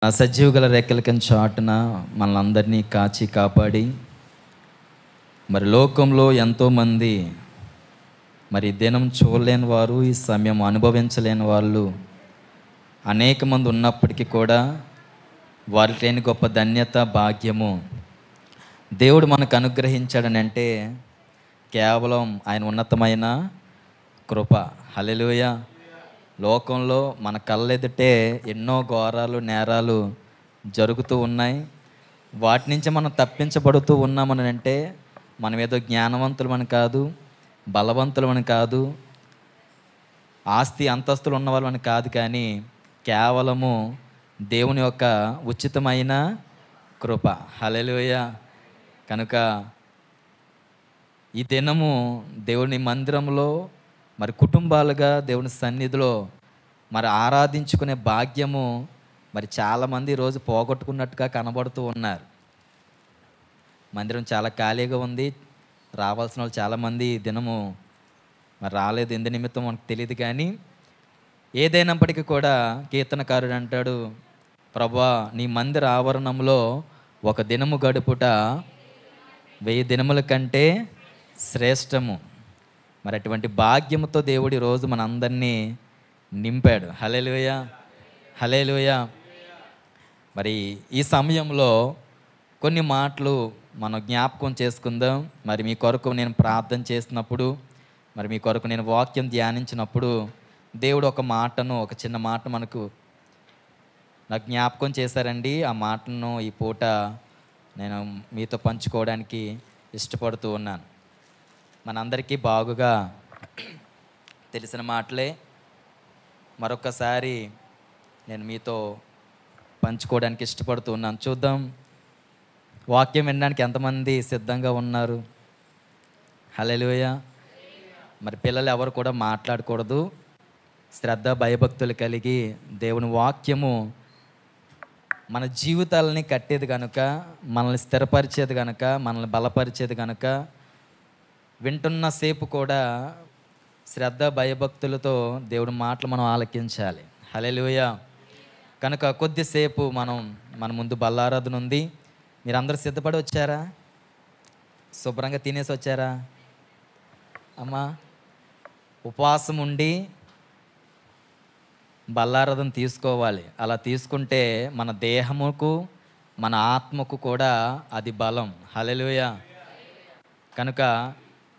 నా సజీవ గల రెక్కల కింద చాటున మనల్ని కాచి కాపాడి మరి లోకంలో ఎంతోమంది మరి దినం చూడలేని వారు, ఈ సమయం అనుభవించలేని వాళ్ళు అనేక మంది ఉన్నప్పటికీ కూడా వారికి లేని గొప్ప ధన్యత, భాగ్యము దేవుడు మనకు అనుగ్రహించాడని అంటే కేవలం ఆయన ఉన్నతమైన కృప. హల్లెలూయా. లోకంలో మన కళ్ళెదుటే ఎన్నో ఘోరాలు, నేరాలు జరుగుతూ ఉన్నాయి. వాటి నుంచి మనం తప్పించబడుతూ ఉన్నామని అంటే మనం ఏదో జ్ఞానవంతులమని కాదు, బలవంతులమని కాదు, ఆస్తి అంతస్తులు ఉన్న వాళ్ళని కాదు, కానీ కేవలము దేవుని యొక్క ఉచితమైన కృప. హల్లెలూయా. కనుక ఈ దినము దేవుని మందిరంలో మరి కుటుంబాలుగా దేవుని సన్నిధిలో మరి ఆరాధించుకునే భాగ్యము మరి చాలామంది ఈరోజు పోగొట్టుకున్నట్టుగా కనబడుతూ ఉన్నారు. మందిరం చాలా ఖాళీగా ఉంది. రావాల్సిన వాళ్ళు చాలామంది ఈ దినము మరి రాలేదు. ఎందు నిమిత్తం మనకు తెలియదు. కానీ ఏదైనప్పటికీ కూడా కీర్తనకారుడు అంటాడు, ప్రభువా నీ మందిర ఆవరణంలో ఒక దినము గడుపుట 1000 దినముల కంటే శ్రేష్టము. మరి అటువంటి భాగ్యముతో దేవుడు ఈరోజు మనందరినీ నింపాడు. హల్లెలూయా, హల్లెలూయా. మరి ఈ సమయంలో కొన్ని మాటలు మనం జ్ఞాపకం చేసుకుందాం. మరి మీ కొరకు నేను ప్రార్థన చేసినప్పుడు, మరి మీ కొరకు నేను వాక్యం ధ్యానించినప్పుడు దేవుడు ఒక మాటను, ఒక చిన్న మాట నాకు జ్ఞాపకం చేశారండి. ఆ మాటను ఈ పూట నేను మీతో పంచుకోవడానికి ఇష్టపడుతూ ఉన్నాను. మనందరికీ బాగుగా తెలిసిన మాటలే మరొకసారి నేను మీతో పంచుకోవడానికి ఇష్టపడుతూ ఉన్నాను. చూద్దాం, వాక్యం వినడానికి ఎంతమంది సిద్ధంగా ఉన్నారు? హల్లెలూయా. మరి పిల్లలు ఎవరు కూడా మాట్లాడకూడదు. శ్రద్ధ భయభక్తులు కలిగి దేవుని వాక్యము మన జీవితాలని కట్టేది కనుక, మనల్ని స్థిరపరిచేది కనుక, మనల్ని బలపరిచేది కనుక వింటున్న సేపు కూడా శ్రద్ధ భయభక్తులతో దేవుడి మాటలు మనం ఆలకించాలి. హల్లెలూయా. కనుక కొద్దిసేపు మన ముందు బల్లారాధన ఉంది. మీరందరూ సిద్ధపడి వచ్చారా? శుభ్రంగా తినేసి వచ్చారా? అమ్మా, ఉపవాసం ఉండి బల్లారాధన తీసుకోవాలి. అలా తీసుకుంటే మన దేహముకు, మన ఆత్మకు కూడా అది బలం. హల్లెలూయా. కనుక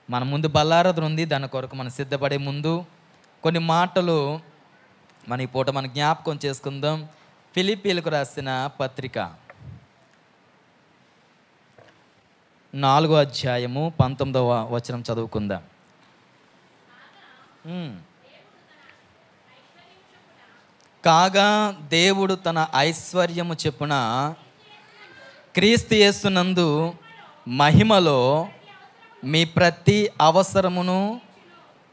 మన ముందు బల్లారాధన ఉంది. దాని కొరకు మనం సిద్ధపడే ముందు కొన్ని మాటలు మన ఈ పూట మనం జ్ఞాపకం చేసుకుందాం. ఫిలిప్పీలకు రాసిన పత్రిక 4వ అధ్యాయము 19వ వచనం చదువుకుందాం. కాగా దేవుడు తన ఐశ్వర్యము చొప్పున క్రీస్తు యేసునందు మహిమలో మీ ప్రతి అవసరమును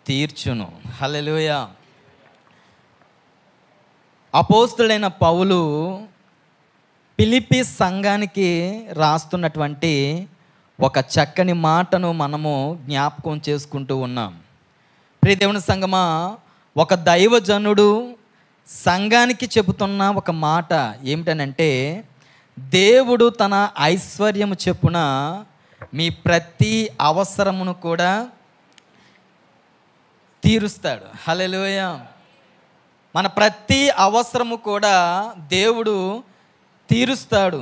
తీర్చును. హల్లెలూయా. అపోస్తలుడైన పౌలు ఫిలిప్పీ సంఘానికి రాస్తున్నటువంటి ఒక చక్కని మాటను మనము జ్ఞాపకం చేసుకుంటూ ఉన్నాం. ప్రియ దేవుని సంగమా, ఒక దైవజనుడు సంఘానికి చెబుతున్న ఒక మాట ఏమిటనంటే, దేవుడు తన ఐశ్వర్యము చొప్పున మీ ప్రతి అవసరమును కూడా తీరుస్తాడు. హల్లెలూయా. మన ప్రతి అవసరము కూడా దేవుడు తీరుస్తాడు.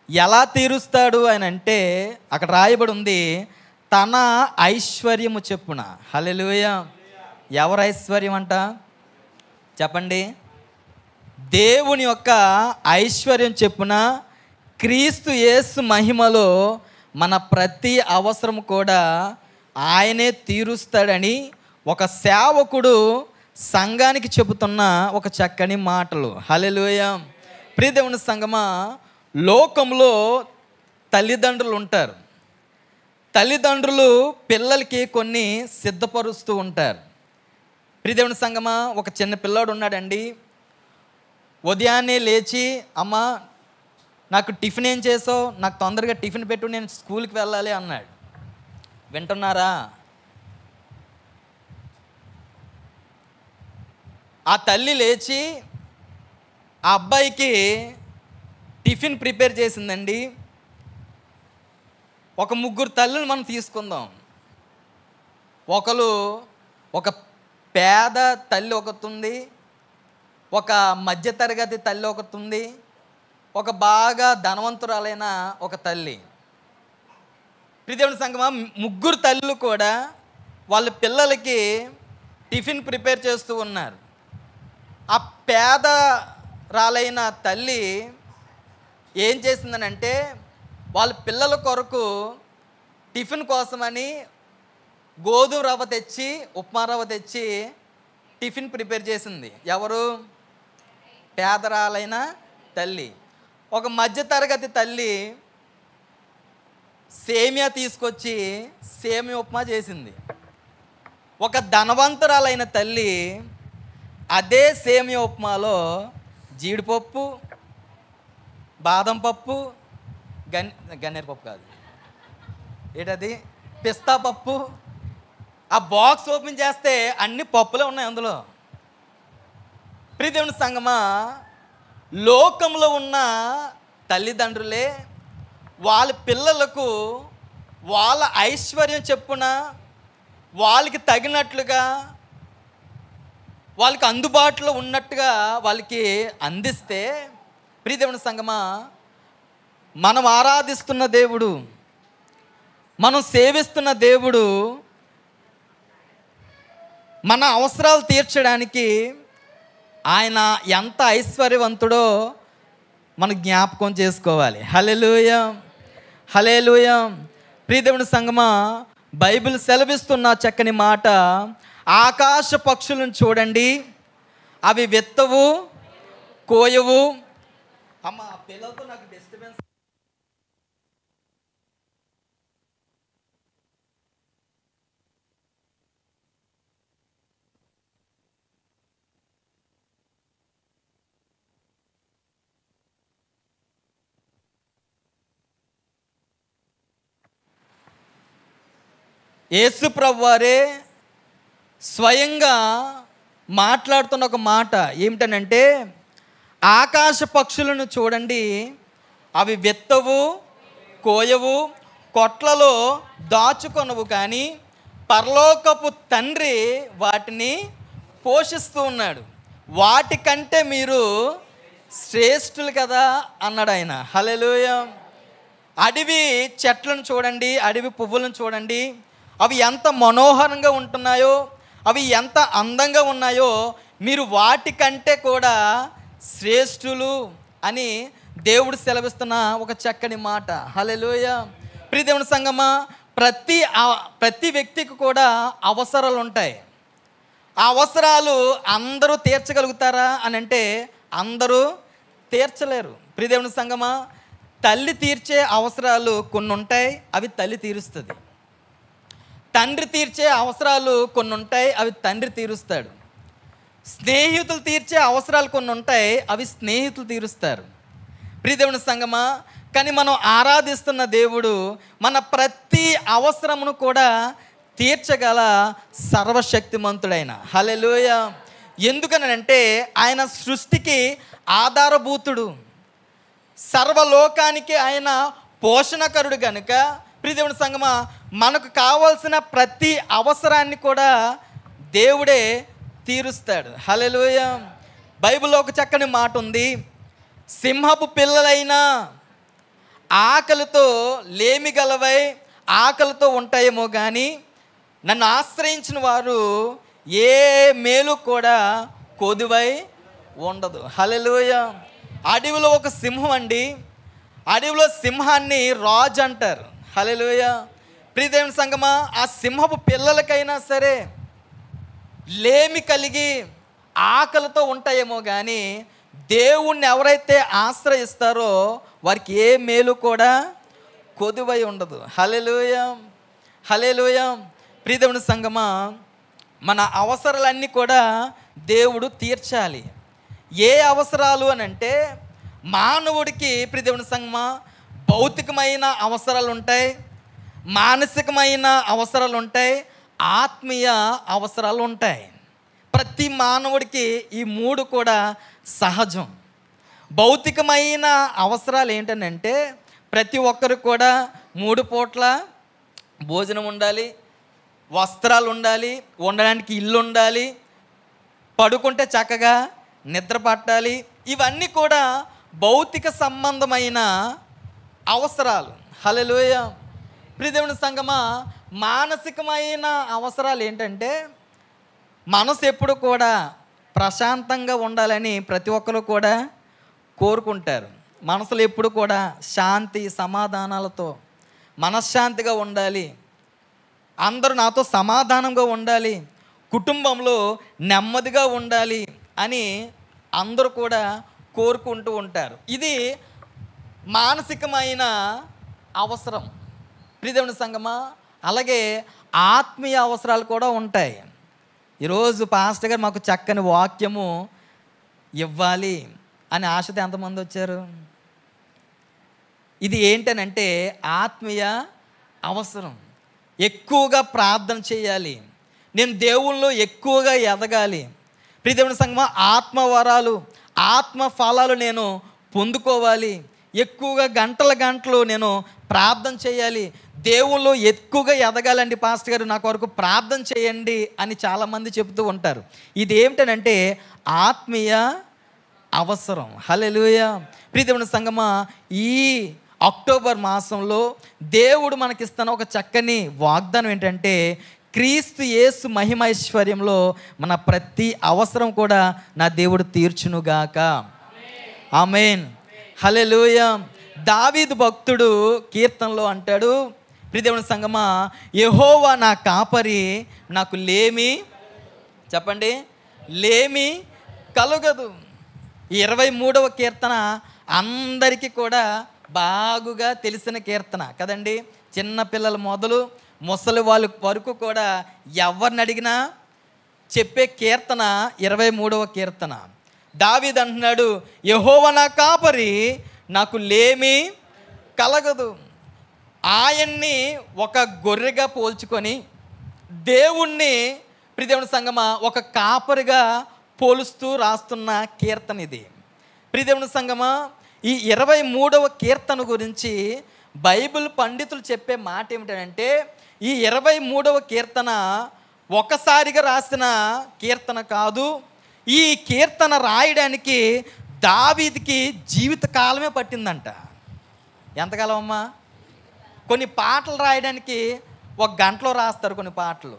ఎలా తీరుస్తాడు అని అంటే అక్కడ రాయబడి ఉంది, తన ఐశ్వర్యము చొప్పున. హల్లెలూయా. ఎవరి ఐశ్వర్యం అంట చెప్పండి? దేవుని యొక్క ఐశ్వర్యం చొప్పున క్రీస్తు యేసు మహిమలో మన ప్రతి అవసరం కూడా ఆయనే తీరుస్తాడని ఒక సేవకుడు సంఘానికి చెబుతున్న ఒక చక్కని మాటలు. హల్లెలూయా. ప్రియ దేవుని సంగమా, లోకంలో తల్లిదండ్రులు ఉంటారు. తల్లిదండ్రులు పిల్లలకి కొన్ని సిద్ధపరుస్తూ ఉంటారు. ప్రియ దేవుని సంగమా, ఒక చిన్న పిల్లాడు ఉన్నాడండి. ఉదయాన్నే లేచి, అమ్మ నాకు టిఫిన్ ఏం చేసావు, నాకు తొందరగా టిఫిన్ పెట్టు, నేను స్కూల్కి వెళ్ళాలి అన్నాడు. వింటున్నారా? ఆ తల్లి లేచి ఆ అబ్బాయికి టిఫిన్ ప్రిపేర్ చేసిందండి. ఒక ముగ్గురు తల్లులు మనం తీసుకుందాం. ఒక పేద తల్లి ఒకటి ఉంది, ఒక మధ్యతరగతి తల్లి ఒకటి ఉంది, ఒక బాగా ధనవంతురాలైన ఒక తల్లి. ప్రియదేవుని సంగమా, ముగ్గురు తల్లులు కూడా వాళ్ళ పిల్లలకి టిఫిన్ ప్రిపేర్ చేస్తూ ఉన్నారు. ఆ పేద రాలైన తల్లి ఏం చేసిందనంటే వాళ్ళ పిల్లల కొరకు టిఫిన్ కోసమని గోధుమ రవ్వ తెచ్చి, ఉప్మా రవ్వ తెచ్చి టిఫిన్ ప్రిపేర్ చేసింది. ఎవరు? పేదరాలైన తల్లి. ఒక మధ్యతరగతి తల్లి సేమియా తీసుకొచ్చి సేమియా ఉప్మా చేసింది. ఒక ధనవంతురాలైన తల్లి అదే సేమియా ఉప్మాలో జీడిపప్పు, బాదం పప్పు, గన్నేరు పప్పు కాదు, ఏంటది, పిస్తా పప్పు, ఆ బాక్స్ ఓపెన్ చేస్తే అన్ని పప్పులే ఉన్నాయి అందులో. ప్రియదేవుని సంగమా, లోకంలో ఉన్న తల్లిదండ్రులే వాళ్ళ పిల్లలకు వాళ్ళ ఐశ్వర్యం చెప్పున వాళ్ళకి తగినట్లుగా, వాళ్ళకి అందుబాటులో ఉన్నట్టుగా వాళ్ళకి అందిస్తే, ప్రియదేవుని సంగమా, మనం ఆరాధిస్తున్న దేవుడు, మనం సేవిస్తున్న దేవుడు మన అవసరాలు తీర్చడానికి ఆయన ఎంత ఐశ్వర్యవంతుడో మనం జ్ఞాపకం చేసుకోవాలి. హల్లెలూయా, హల్లెలూయా. ప్రియదేవుని సంగమా, బైబిల్ సెలవిస్తున్న చక్కని మాట, ఆకాశ పక్షులను చూడండి, అవి విత్తవు, కోయవు. అమ్మ పిల్లలతో నాకు డిస్టర్బెన్స్. యేసు ప్రభువారే స్వయంగా మాట్లాడుతున్న ఒక మాట ఏమిటనంటే, ఆకాశ పక్షులను చూడండి, అవి విత్తవు, కోయవు, కొట్లలో దాచుకొనవు, కానీ పరలోకపు తండ్రి వాటిని పోషిస్తూ ఉన్నాడు. వాటికంటే మీరు శ్రేష్ఠులు కదా అన్నాడు ఆయన. హల్లెలూయా. అడవి చెట్లను చూడండి, అడవి పువ్వులను చూడండి, అవి ఎంత మనోహరంగా ఉంటున్నాయో, అవి ఎంత అందంగా ఉన్నాయో, మీరు వాటికంటే కూడా శ్రేష్ఠులు అని దేవుడు సెలవిస్తున్న ఒక చక్కని మాట. హల్లెలూయా. ప్రియదేవుని సంగమా, ప్రతి వ్యక్తికి కూడా అవసరాలు ఉంటాయి. ఆ అవసరాలు అందరూ తీర్చగలుగుతారా అని అంటే అందరూ తీర్చలేరు. ప్రియదేవుని సంగమా, తల్లి తీర్చే అవసరాలు కొన్ని ఉంటాయి, అవి తల్లి తీరుస్తుంది. తండ్రి తీర్చే అవసరాలు కొన్ని ఉంటాయి, అవి తండ్రి తీరుస్తాడు. స్నేహితులు తీర్చే అవసరాలు కొన్ని ఉంటాయి, అవి స్నేహితులు తీరుస్తారు. ప్రియదేవుని సంగమా, కానీ మనం ఆరాధిస్తున్న దేవుడు మన ప్రతి అవసరమును కూడా తీర్చగల సర్వశక్తిమంతుడైన. హల్లెలూయా. ఎందుకనంటే ఆయన సృష్టికి ఆధారభూతుడు, సర్వలోకానికి ఆయన పోషణకరుడు గనుక, ప్రియదేవుని సంగమా, మనకు కావాల్సిన ప్రతి అవసరాన్ని కూడా దేవుడే తీరుస్తాడు. హల్లెలూయా. బైబిల్లో ఒక చక్కని మాట ఉంది, సింహపు పిల్లలైనా ఆకలితో లేమి గలవై ఆకలితో ఉంటాయేమో కానీ నన్ను ఆశ్రయించిన వారు ఏ మేలు కూడా కొదువై ఉండదు. హల్లెలూయా. అడవిలో ఒక సింహం అండి, అడవిలో సింహాన్ని రాజు అంటారు. హల్లెలూయా. ప్రియదేవుని సంగమా, ఆ సింహపు పిల్లలకైనా సరే లేమి కలిగి ఆకలితో ఉంటాయేమో కానీ దేవుణ్ణి ఎవరైతే ఆశ్రయిస్తారో వారికి ఏ మేలు కూడా కొదువై ఉండదు. హల్లెలూయా, హల్లెలూయా. ప్రియదేవుని సంగమా, మన అవసరాలన్నీ కూడా దేవుడు తీర్చాలి. ఏ అవసరాలు అని అంటే, మానవుడికి ప్రియదేవుని సంగమా భౌతికమైన అవసరాలు ఉంటాయి, మానసికమైన అవసరాలు ఉంటాయి, ఆత్మీయ అవసరాలు ఉంటాయి. ప్రతి మానవుడికి ఈ మూడు కూడా సహజం. భౌతికమైన అవసరాలు ఏంటనంటే ప్రతి ఒక్కరికి కూడా 3 పూట్ల భోజనం ఉండాలి, వస్త్రాలు ఉండాలి, ఉండడానికి ఇల్లు ఉండాలి, పడుకుంటే చక్కగా నిద్ర పట్టాలి. ఇవన్నీ కూడా భౌతిక సంబంధమైన అవసరాలు. హల్లెలూయ. ప్రియదేవుని సంగమా, మానసికమైన అవసరాలు ఏంటంటే మనసు ఎప్పుడు కూడా ప్రశాంతంగా ఉండాలని ప్రతి ఒక్కరు కూడా కోరుకుంటారు. మనసులో ఎప్పుడు కూడా శాంతి సమాధానాలతో మనశ్శాంతిగా ఉండాలి, అందరూ నాతో సమాధానంగా ఉండాలి, కుటుంబంలో నెమ్మదిగా ఉండాలి అని అందరూ కూడా కోరుకుంటూ ఉంటారు. ఇది మానసికమైన అవసరం. ప్రియదేవుని సంగమా, అలాగే ఆత్మీయ అవసరాలు కూడా ఉంటాయి. ఈరోజు పాస్టర్ గారు మాకు చక్కని వాక్యము ఇవ్వాలి అని ఆశతో ఎంతమంది వచ్చారు? ఇది ఏంటనంటే ఆత్మీయ అవసరం. ఎక్కువగా ప్రార్థన చేయాలి, నేను దేవుళ్ళో ఎక్కువగా ఎదగాలి. ప్రియదేవుని సంగమా, ఆత్మవరాలు ఆత్మ ఫలాలు నేను పొందుకోవాలి, ఎక్కువగా గంటలు నేను ప్రార్థన చేయాలి, దేవుళ్ళు ఎక్కువగా ఎదగాలండి పాస్టర్ గారు, నా కొరకు ప్రార్థన చేయండి అని చాలామంది చెబుతూ ఉంటారు. ఇది ఏమిటనంటే ఆత్మీయ అవసరం. హల్లెలూయా. ప్రియదేవుని సంగమా, ఈ అక్టోబర్ మాసంలో దేవుడు మనకిస్తున్న ఒక చక్కని వాగ్దానం ఏంటంటే క్రీస్తు యేసు మహిమైశ్వర్యంలో మన ప్రతి అవసరం కూడా నా దేవుడు తీర్చునుగాక. ఆమేన్. హల్లెలూయా. దావీదు భక్తుడు కీర్తనలో అంటాడు, ప్రియదేవుని సంగమా, యెహోవా నా కాపరి, నాకు లేమి, చెప్పండి, లేమి కలుగదు. ఈ 23వ కీర్తన అందరికీ కూడా బాగుగా తెలిసిన కీర్తన కదండి. చిన్నపిల్లల మొదలు ముసలి వాళ్ళ వరకు కూడా ఎవరిని అడిగినా చెప్పే కీర్తన 23వ కీర్తన. దావీదు అంటున్నాడు, యెహోవా నా కాపరి, నాకు లేమి కలగదు. ఆయన్ని ఒక గొర్రెగా పోల్చుకొని దేవుణ్ణి, ప్రియదేవుని సంగమా, ఒక కాపరిగా పోలుస్తూ రాస్తున్న కీర్తన ఇది. ప్రియదేవుని సంగమా, ఈ 23వ కీర్తన గురించి బైబిల్ పండితులు చెప్పే మాట ఏమిటంటే ఈ 23వ కీర్తన ఒకసారిగా రాసిన కీర్తన కాదు. ఈ కీర్తన రాయడానికి దావీదుకి జీవితకాలమే పట్టిందంట. ఎంతకాలం అమ్మా? కొన్ని పాటలు రాయడానికి 1 గంటలో రాస్తారు, కొన్ని పాటలు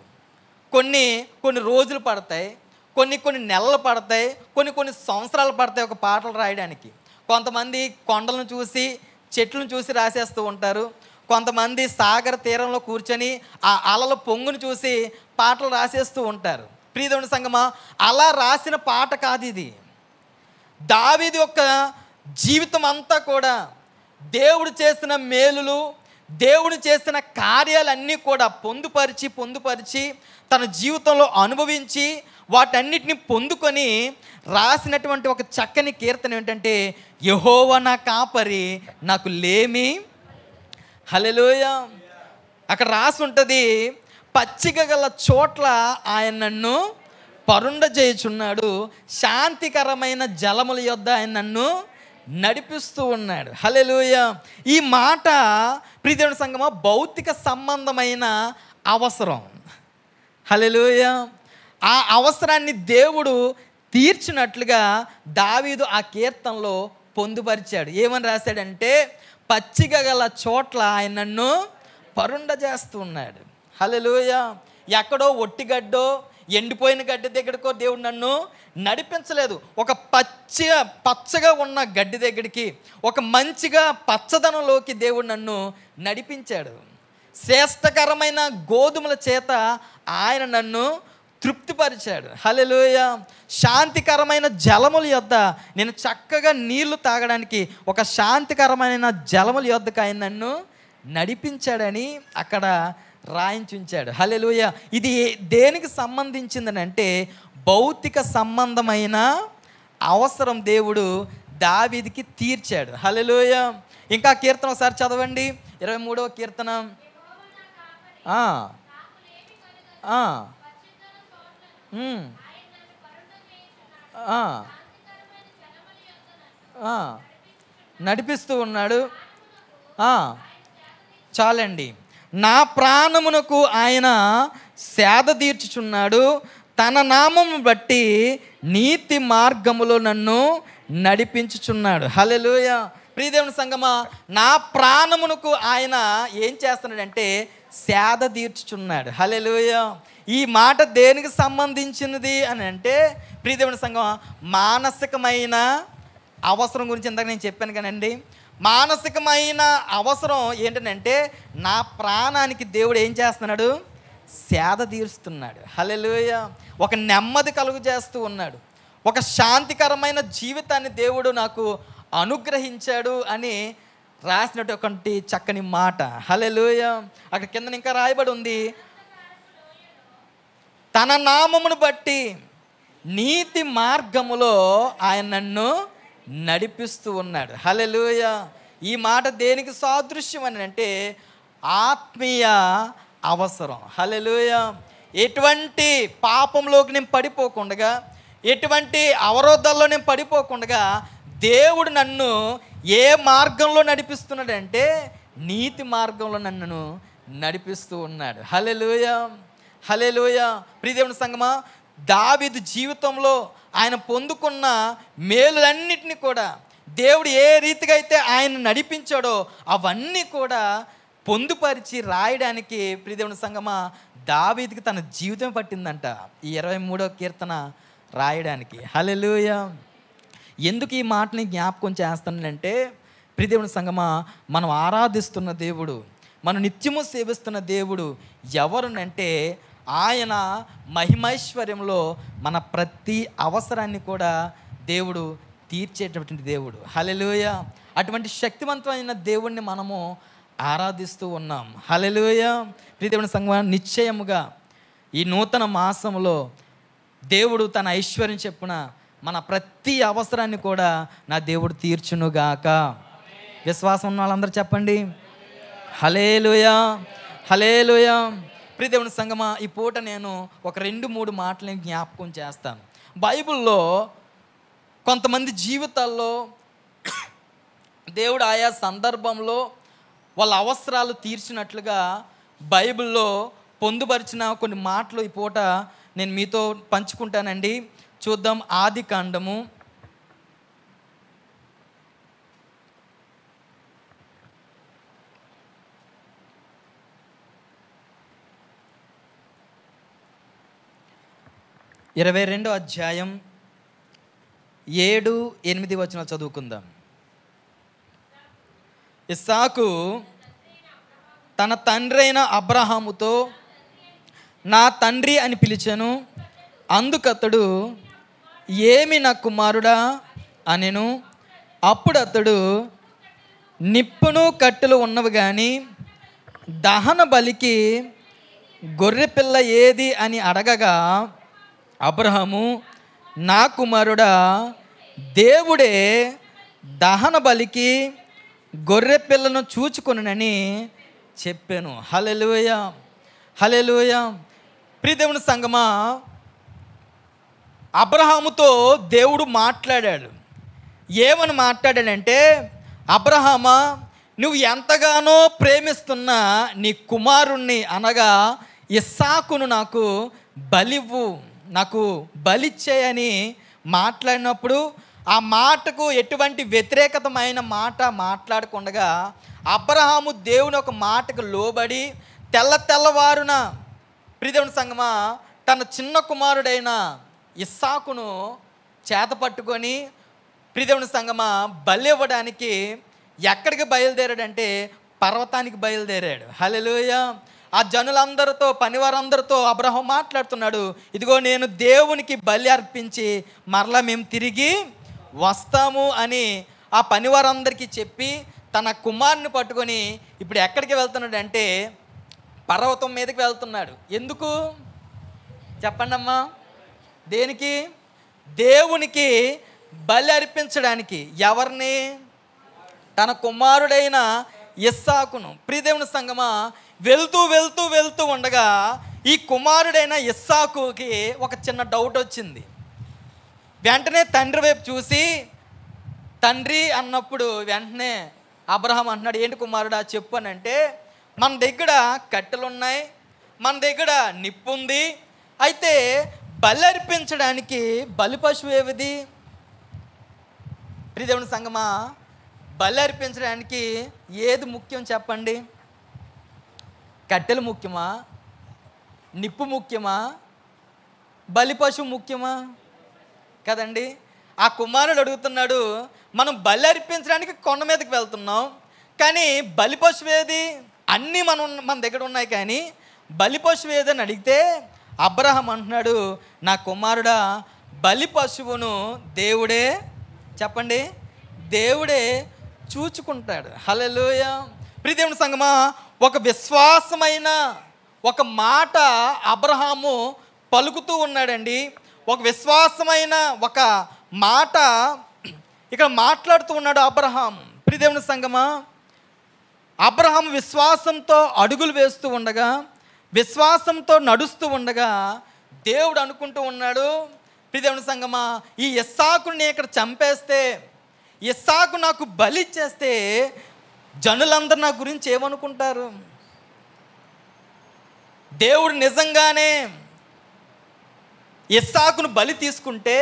కొన్ని రోజులు పడతాయి, కొన్ని నెలలు పడతాయి, కొన్ని సంవత్సరాలు పడతాయి ఒక పాటలు రాయడానికి. కొంతమంది కొండలను చూసి చెట్లను చూసి రాసేస్తూ ఉంటారు, కొంతమంది సాగర తీరంలో కూర్చొని ఆ అలల పొంగును చూసి పాటలు రాసేస్తూ ఉంటారు. ప్రియదేవుని సంగమా, అలా రాసిన పాట కాదు ఇది. దావీదు యొక్క జీవితం అంతా కూడా దేవుడు చేసిన మేలులు, దేవుడు చేసిన కార్యాలన్నీ కూడా పొందుపరిచి తన జీవితంలో అనుభవించి వాటన్నిటిని పొందుకొని రాసినటువంటి ఒక చక్కని కీర్తన ఏంటంటే యెహోవా నా కాపరి, నాకు లేమి. హల్లెలూయా. అక్కడ రాసి ఉంటుంది, పచ్చిక గల చోట్ల ఆయన నన్ను పరుండజేయుచున్నాడు, శాంతికరమైన జలముల యొద్ద ఆయన నన్ను నడిపిస్తూ ఉన్నాడు. హల్లెలూయా. ఈ మాట ప్రియదేవుని సంగమా భౌతిక సంబంధమైన అవసరం. హల్లెలూయా. ఆ అవసరాన్ని దేవుడు తీర్చినట్లుగా దావీదు ఆ కీర్తనలో పొందుపరిచాడు. ఏమని రాశాడంటే పచ్చిక గల చోట్ల ఆయన నన్ను పరుండజేస్తూ ఉన్నాడు. హల్లెలూయా. ఎక్కడో ఒట్టిగడ్డో ఎండిపోయిన గడ్డి దగ్గరకో దేవుడు నన్ను నడిపించలేదు. ఒక పచ్చగా ఉన్న గడ్డి దగ్గరికి, ఒక మంచిగా పచ్చదనంలోకి దేవుడు నన్ను నడిపించాడు. శ్రేష్టకరమైన గోధుమల చేత ఆయన నన్ను తృప్తిపరిచాడు. హల్లెలూయా. శాంతికరమైన జలముల యొద్ద నేను చక్కగా నీళ్లు తాగడానికి ఒక శాంతికరమైన జలముల యొద్దకు ఆయన నన్ను నడిపించాడని అక్కడ రాయించుంచాడు. హల్లెలూయా. ఇది దేనికి సంబంధించిందని అంటే భౌతిక సంబంధమైన అవసరం దేవుడు దావీదుకి తీర్చాడు. హల్లెలూయా. ఇంకా కీర్తన ఒకసారి చదవండి, 23వ కీర్తన. నడిపిస్తూ ఉన్నాడు. చాలండి. నా ప్రాణమునకు ఆయన సేద తీర్చుచున్నాడు, తన నామము బట్టి నీతి మార్గములో నన్ను నడిపించుచున్నాడు. హల్లెలూయా. ప్రియదేవుని సంగమా, నా ప్రాణమునకు ఆయన ఏం చేస్తున్నాడంటే సేద తీర్చుచున్నాడు. హల్లెలూయా. ఈ మాట దేనికి సంబంధించినది అని అంటే, ప్రియదేవుని సంగమా, మానసికమైన అవసరం గురించి ఇందాక నేను చెప్పాను కానండి. మానసికమైన అవసరం ఏంటంటే, నా ప్రాణానికి దేవుడు ఏం చేస్తున్నాడు? సేద తీరుస్తున్నాడు. హల్లెలూయా. ఒక నెమ్మది కలుగు చేస్తూ ఉన్నాడు. ఒక శాంతికరమైన జీవితాన్ని దేవుడు నాకు అనుగ్రహించాడు అని రాసినటువంటి చక్కని మాట. హల్లెలూయా. అక్కడ కింద ఇంకా రాయబడి ఉంది, తన నామమును బట్టి నీతి మార్గములో ఆయన నన్ను నడిపిస్తూ ఉన్నాడు. హల్లెలూయా. ఈ మాట దేనికి సాదృశ్యం అని అంటే, ఆత్మీయ అవసరం. హల్లెలూయా. ఎటువంటి పాపంలోకి నేను పడిపోకుండా, ఎటువంటి అవరోధాల్లో నేను పడిపోకుండా దేవుడు నన్ను ఏ మార్గంలో నడిపిస్తున్నాడంటే నీతి మార్గంలో నన్ను నడిపిస్తూ ఉన్నాడు. హల్లెలూయా. హల్లెలూయా. ప్రియదేవుని సంగమా, దావీదు జీవితంలో ఆయన పొందుకున్న మేలులన్నిటినీ కూడా దేవుడు ఏ రీతిగా అయితే ఆయన నడిపించాడో అవన్నీ కూడా పొందుపరిచి రాయడానికి, ప్రియదేవుని సంగమా, దావీదుకి తన జీవితం పట్టిందంట ఈ 23వ కీర్తన రాయడానికి. హల్లెలూయా. ఎందుకు ఈ మాటని జ్ఞాపకం చేస్తానంటే, ప్రియదేవుని సంగమా, మనం ఆరాధిస్తున్న దేవుడు, మనం నిత్యము సేవిస్తున్న దేవుడు ఎవరునంటే, ఆయన మహిమైశ్వర్యంలో మన ప్రతి అవసరాన్ని కూడా దేవుడు తీర్చేటటువంటి దేవుడు. హల్లెలూయా. అటువంటి శక్తివంతమైన దేవుణ్ణి మనము ఆరాధిస్తూ ఉన్నాం. హల్లెలూయా. ప్రియదేవుని సంగమా, నిశ్చయముగా ఈ నూతన మాసంలో దేవుడు తన ఐశ్వర్యం చెప్పున మన ప్రతి అవసరాన్ని కూడా నా దేవుడు తీర్చునుగాక. విశ్వాసం ఉన్న వాళ్ళందరూ చెప్పండి హల్లెలూయా. హల్లెలూయా. ప్రియదేవుని సంగమా, ఈ పూట నేను ఒక 2-3 మాటలను జ్ఞాపకం చేస్తాను. బైబిల్లో కొంతమంది జీవితాల్లో దేవుడు ఆయా సందర్భంలో వాళ్ళ అవసరాలు తీర్చినట్లుగా బైబిల్లో పొందుపరిచిన కొన్ని మాటలు ఈ పూట నేను మీతో పంచుకుంటానండి. చూద్దాం. ఆదికాండము 22వ అధ్యాయం 7-8 వచనాలు చదువుకుందాం. ఇస్సాకు తన తండ్రి అయిన అబ్రహాముతో నా తండ్రి అని పిలిచెను. అందుకతడు ఏమి నా కుమారుడా అనెను. అప్పుడు అతడు నిప్పును కట్టెలు ఉన్నవి కానీ దహన బలికి గొర్రెపిల్ల ఏది అని అడగగా, అబ్రహాము నా కుమారుడా, దేవుడే దహన బలికి గొర్రె పిల్లను చూచుకొనునని చెప్పాను. హల్లెలూయా. హల్లెలూయా. ప్రియదేవుని సంగమా, అబ్రహాముతో దేవుడు మాట్లాడాడు. ఏమని మాట్లాడాడంటే, అబ్రహామా, నువ్వు ఎంతగానో ప్రేమిస్తున్న నీ కుమారుణ్ణి అనగా ఇస్సాకును నాకు బలివ్వు, నాకు బలిచ్చేయని మాట్లాడినప్పుడు ఆ మాటకు ఎటువంటి వ్యతిరేకతమైన మాట మాట్లాడకుండా అబ్రహాము దేవుని ఒక మాటకు లోబడి తెల్లవారున, ప్రియదేవుని సంగమా, తన చిన్న కుమారుడైన ఇస్సాకును చేత పట్టుకొని, ప్రియదేవుని సంగమా, బలి ఇవ్వడానికి ఎక్కడికి బయలుదేరాడంటే పర్వతానికి బయలుదేరాడు. హల్లెలూయా. ఆ జనులందరితో, పనివారందరితో అబ్రహాం మాట్లాడుతున్నాడు, ఇదిగో నేను దేవునికి బలి అర్పించి మరలా మేము తిరిగి వస్తాము అని ఆ పనివారందరికీ చెప్పి తన కుమారుని పట్టుకొని ఇప్పుడు ఎక్కడికి వెళ్తున్నాడు అంటే పర్వతం మీదకి వెళ్తున్నాడు. ఎందుకు చెప్పండి అమ్మా? దేనికి? దేవునికి బలి అర్పించడానికి. ఎవరిని? తన కుమారుడైన ఇస్సాకును. ప్రియదేవుని సంగమా, వెళ్తూ ఉండగా ఈ కుమారుడైన ఇస్సాకుకి ఒక చిన్న డౌట్ వచ్చింది. వెంటనే తండ్రి వైపు చూసి, తండ్రి అన్నప్పుడు వెంటనే అబ్రహాం అంటున్నాడు, ఏంటి కుమారుడా చెప్పు అని అంటే, మన దగ్గర కట్టెలు ఉన్నాయి, మన దగ్గర నిప్పు ఉంది, అయితే బలి అర్పించడానికి బలి పశువు ఏది? ప్రియదేవుని సంగమా, బలి అర్పించడానికి ఏది ముఖ్యం చెప్పండి? కట్టెలు ముఖ్యమా? నిప్పు ముఖ్యమా? బలి పశువు ముఖ్యమా? కదండి. ఆ కుమారుడు అడుగుతున్నాడు, మనం బలి అర్పించడానికి కొండ మీదకి వెళ్తున్నాం, కానీ బలి పశువు ఏది? అన్నీ మన దగ్గర ఉన్నాయి, కానీ బలి పశువు ఏదని అడిగితే అబ్రహాం అంటున్నాడు, నా కుమారుడా, బలి పశువును దేవుడే, చెప్పండి, దేవుడే చూచుకుంటాడు. హల్లెలూయా. ప్రియదేవుని సంగమా, ఒక విశ్వాసమైన ఒక మాట అబ్రహాము పలుకుతూ ఉన్నాడండి. ఒక విశ్వాసమైన ఒక మాట ఇక్కడ మాట్లాడుతూ ఉన్నాడు అబ్రహాం. ప్రియదేవుని సంగమా, అబ్రహాం విశ్వాసంతో అడుగులు వేస్తూ ఉండగా, విశ్వాసంతో నడుస్తూ ఉండగా దేవుడు అనుకుంటూ ఉన్నాడు, ప్రియదేవుని సంగమా, ఈ ఇస్సాకుని ఇక్కడ చంపేస్తే, ఇస్సాకు నాకు బలి ఇచ్చేస్తే జనులందరూ నా గురించి ఏమనుకుంటారు? దేవుడు నిజంగానే ఇస్సాకును బలి తీసుకుంటే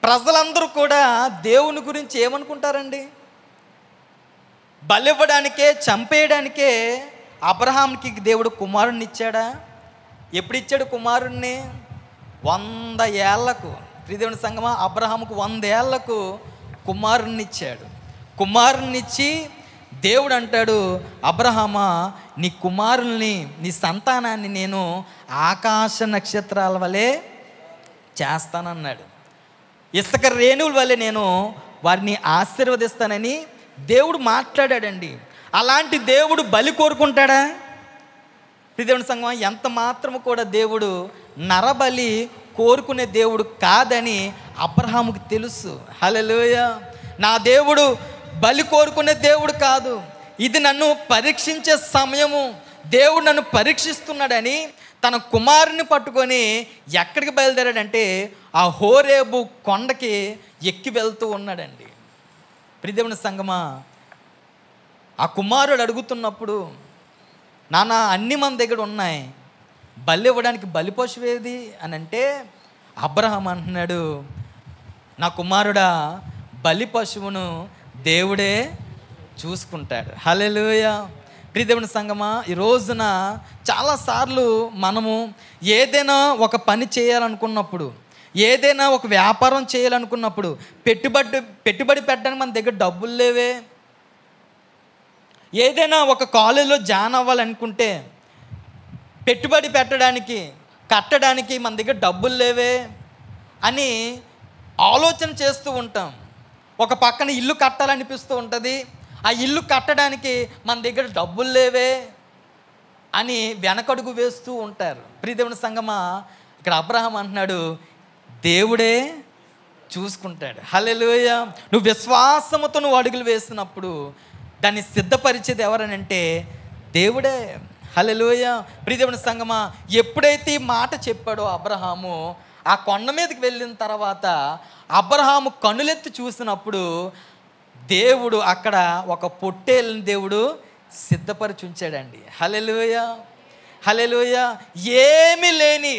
ప్రజలందరూ కూడా దేవుని గురించి ఏమనుకుంటారండి? బలి ఇవ్వడానికే, చంపేయడానికే అబ్రహాంకి దేవుడు కుమారుణ్ణి ఇచ్చాడా? ఎప్పుడు ఇచ్చాడు కుమారుణ్ణి? 100 ఏళ్లకు. ప్రియదేవుని సంగమా, అబ్రహాముకు 100 ఏళ్లకు కుమారుణ్ణి ఇచ్చాడు. కుమారుణ్ణిచ్చి దేవుడు అంటాడు, అబ్రహామా, నీ కుమారుల్ని, నీ సంతానాన్ని నేను ఆకాశ నక్షత్రాల వలె చేస్తానన్నాడు. ఇసుక రేణువుల వలె నేను వారిని ఆశీర్వదిస్తానని దేవుడు మాట్లాడాడండి. అలాంటి దేవుడు బలి కోరుకుంటాడా? దేవుని సంగమా, ఎంత మాత్రము కూడా దేవుడు నరబలి కోరుకునే దేవుడు కాదని అబ్రహాముకి తెలుసు. హల్లెలూయా. నా దేవుడు బలి కోరుకునే దేవుడు కాదు, ఇది నన్ను పరీక్షించే సమయము, దేవుడు నన్ను పరీక్షిస్తున్నాడని తన కుమారుని పట్టుకొని ఎక్కడికి బయలుదేరాడంటే ఆ హోరేబు కొండకి ఎక్కి వెళ్తూ ఉన్నాడండి. ప్రియదేవుని సంగమా, ఆ కుమారుడు అడుగుతున్నప్పుడు, నాన్న అన్నీ మన దగ్గర ఉన్నాయి, బలి ఇవ్వడానికి బలి పశువు ఏది అని అంటే అబ్రహాం అంటున్నాడు, నా కుమారుడా, బలి పశువును దేవుడే చూసుకుంటాడు. హల్లెలూయా. ప్రియదేవుని సంగమా, ఈ రోజున చాలాసార్లు మనము ఏదైనా ఒక పని చేయాలనుకున్నప్పుడు, ఏదైనా ఒక వ్యాపారం చేయాలనుకున్నప్పుడు పెట్టుబడి పెట్టడానికి మన దగ్గర డబ్బులు లేవే, ఏదైనా ఒక కాలేజీలో జాయిన్ అవ్వాలనుకుంటే పెట్టుబడి కట్టడానికి మన దగ్గర డబ్బులు లేవే అని ఆలోచన చేస్తూ ఉంటాం. ఒక పక్కన ఇల్లు కట్టాలనిపిస్తూ ఉంటుంది, ఆ ఇల్లు కట్టడానికి మన దగ్గర డబ్బులు లేవే అని వెనకడుగు వేస్తూ ఉంటారు. ప్రియదేవుని సంగమా, ఇక్కడ అబ్రహాం అంటున్నాడు, దేవుడే చూసుకుంటాడు. హల్లెలూయా. నువ్వు విశ్వాసముతో నువ్వు అడుగులు వేసినప్పుడు దాన్ని సిద్ధపరిచేది ఎవరనంటే దేవుడే. హల్లెలూయా. ప్రియదేవుని సంగమా, ఎప్పుడైతే ఈ మాట చెప్పాడో అబ్రహాము, ఆ కొండ మీదకి వెళ్ళిన తర్వాత అబ్రహాము కన్నులెత్తి చూసినప్పుడు దేవుడు అక్కడ ఒక పొట్టేలుని దేవుడు సిద్ధపరిచి ఉంచాడండి. హల్లెలూయా. హల్లెలూయా. ఏమీ లేని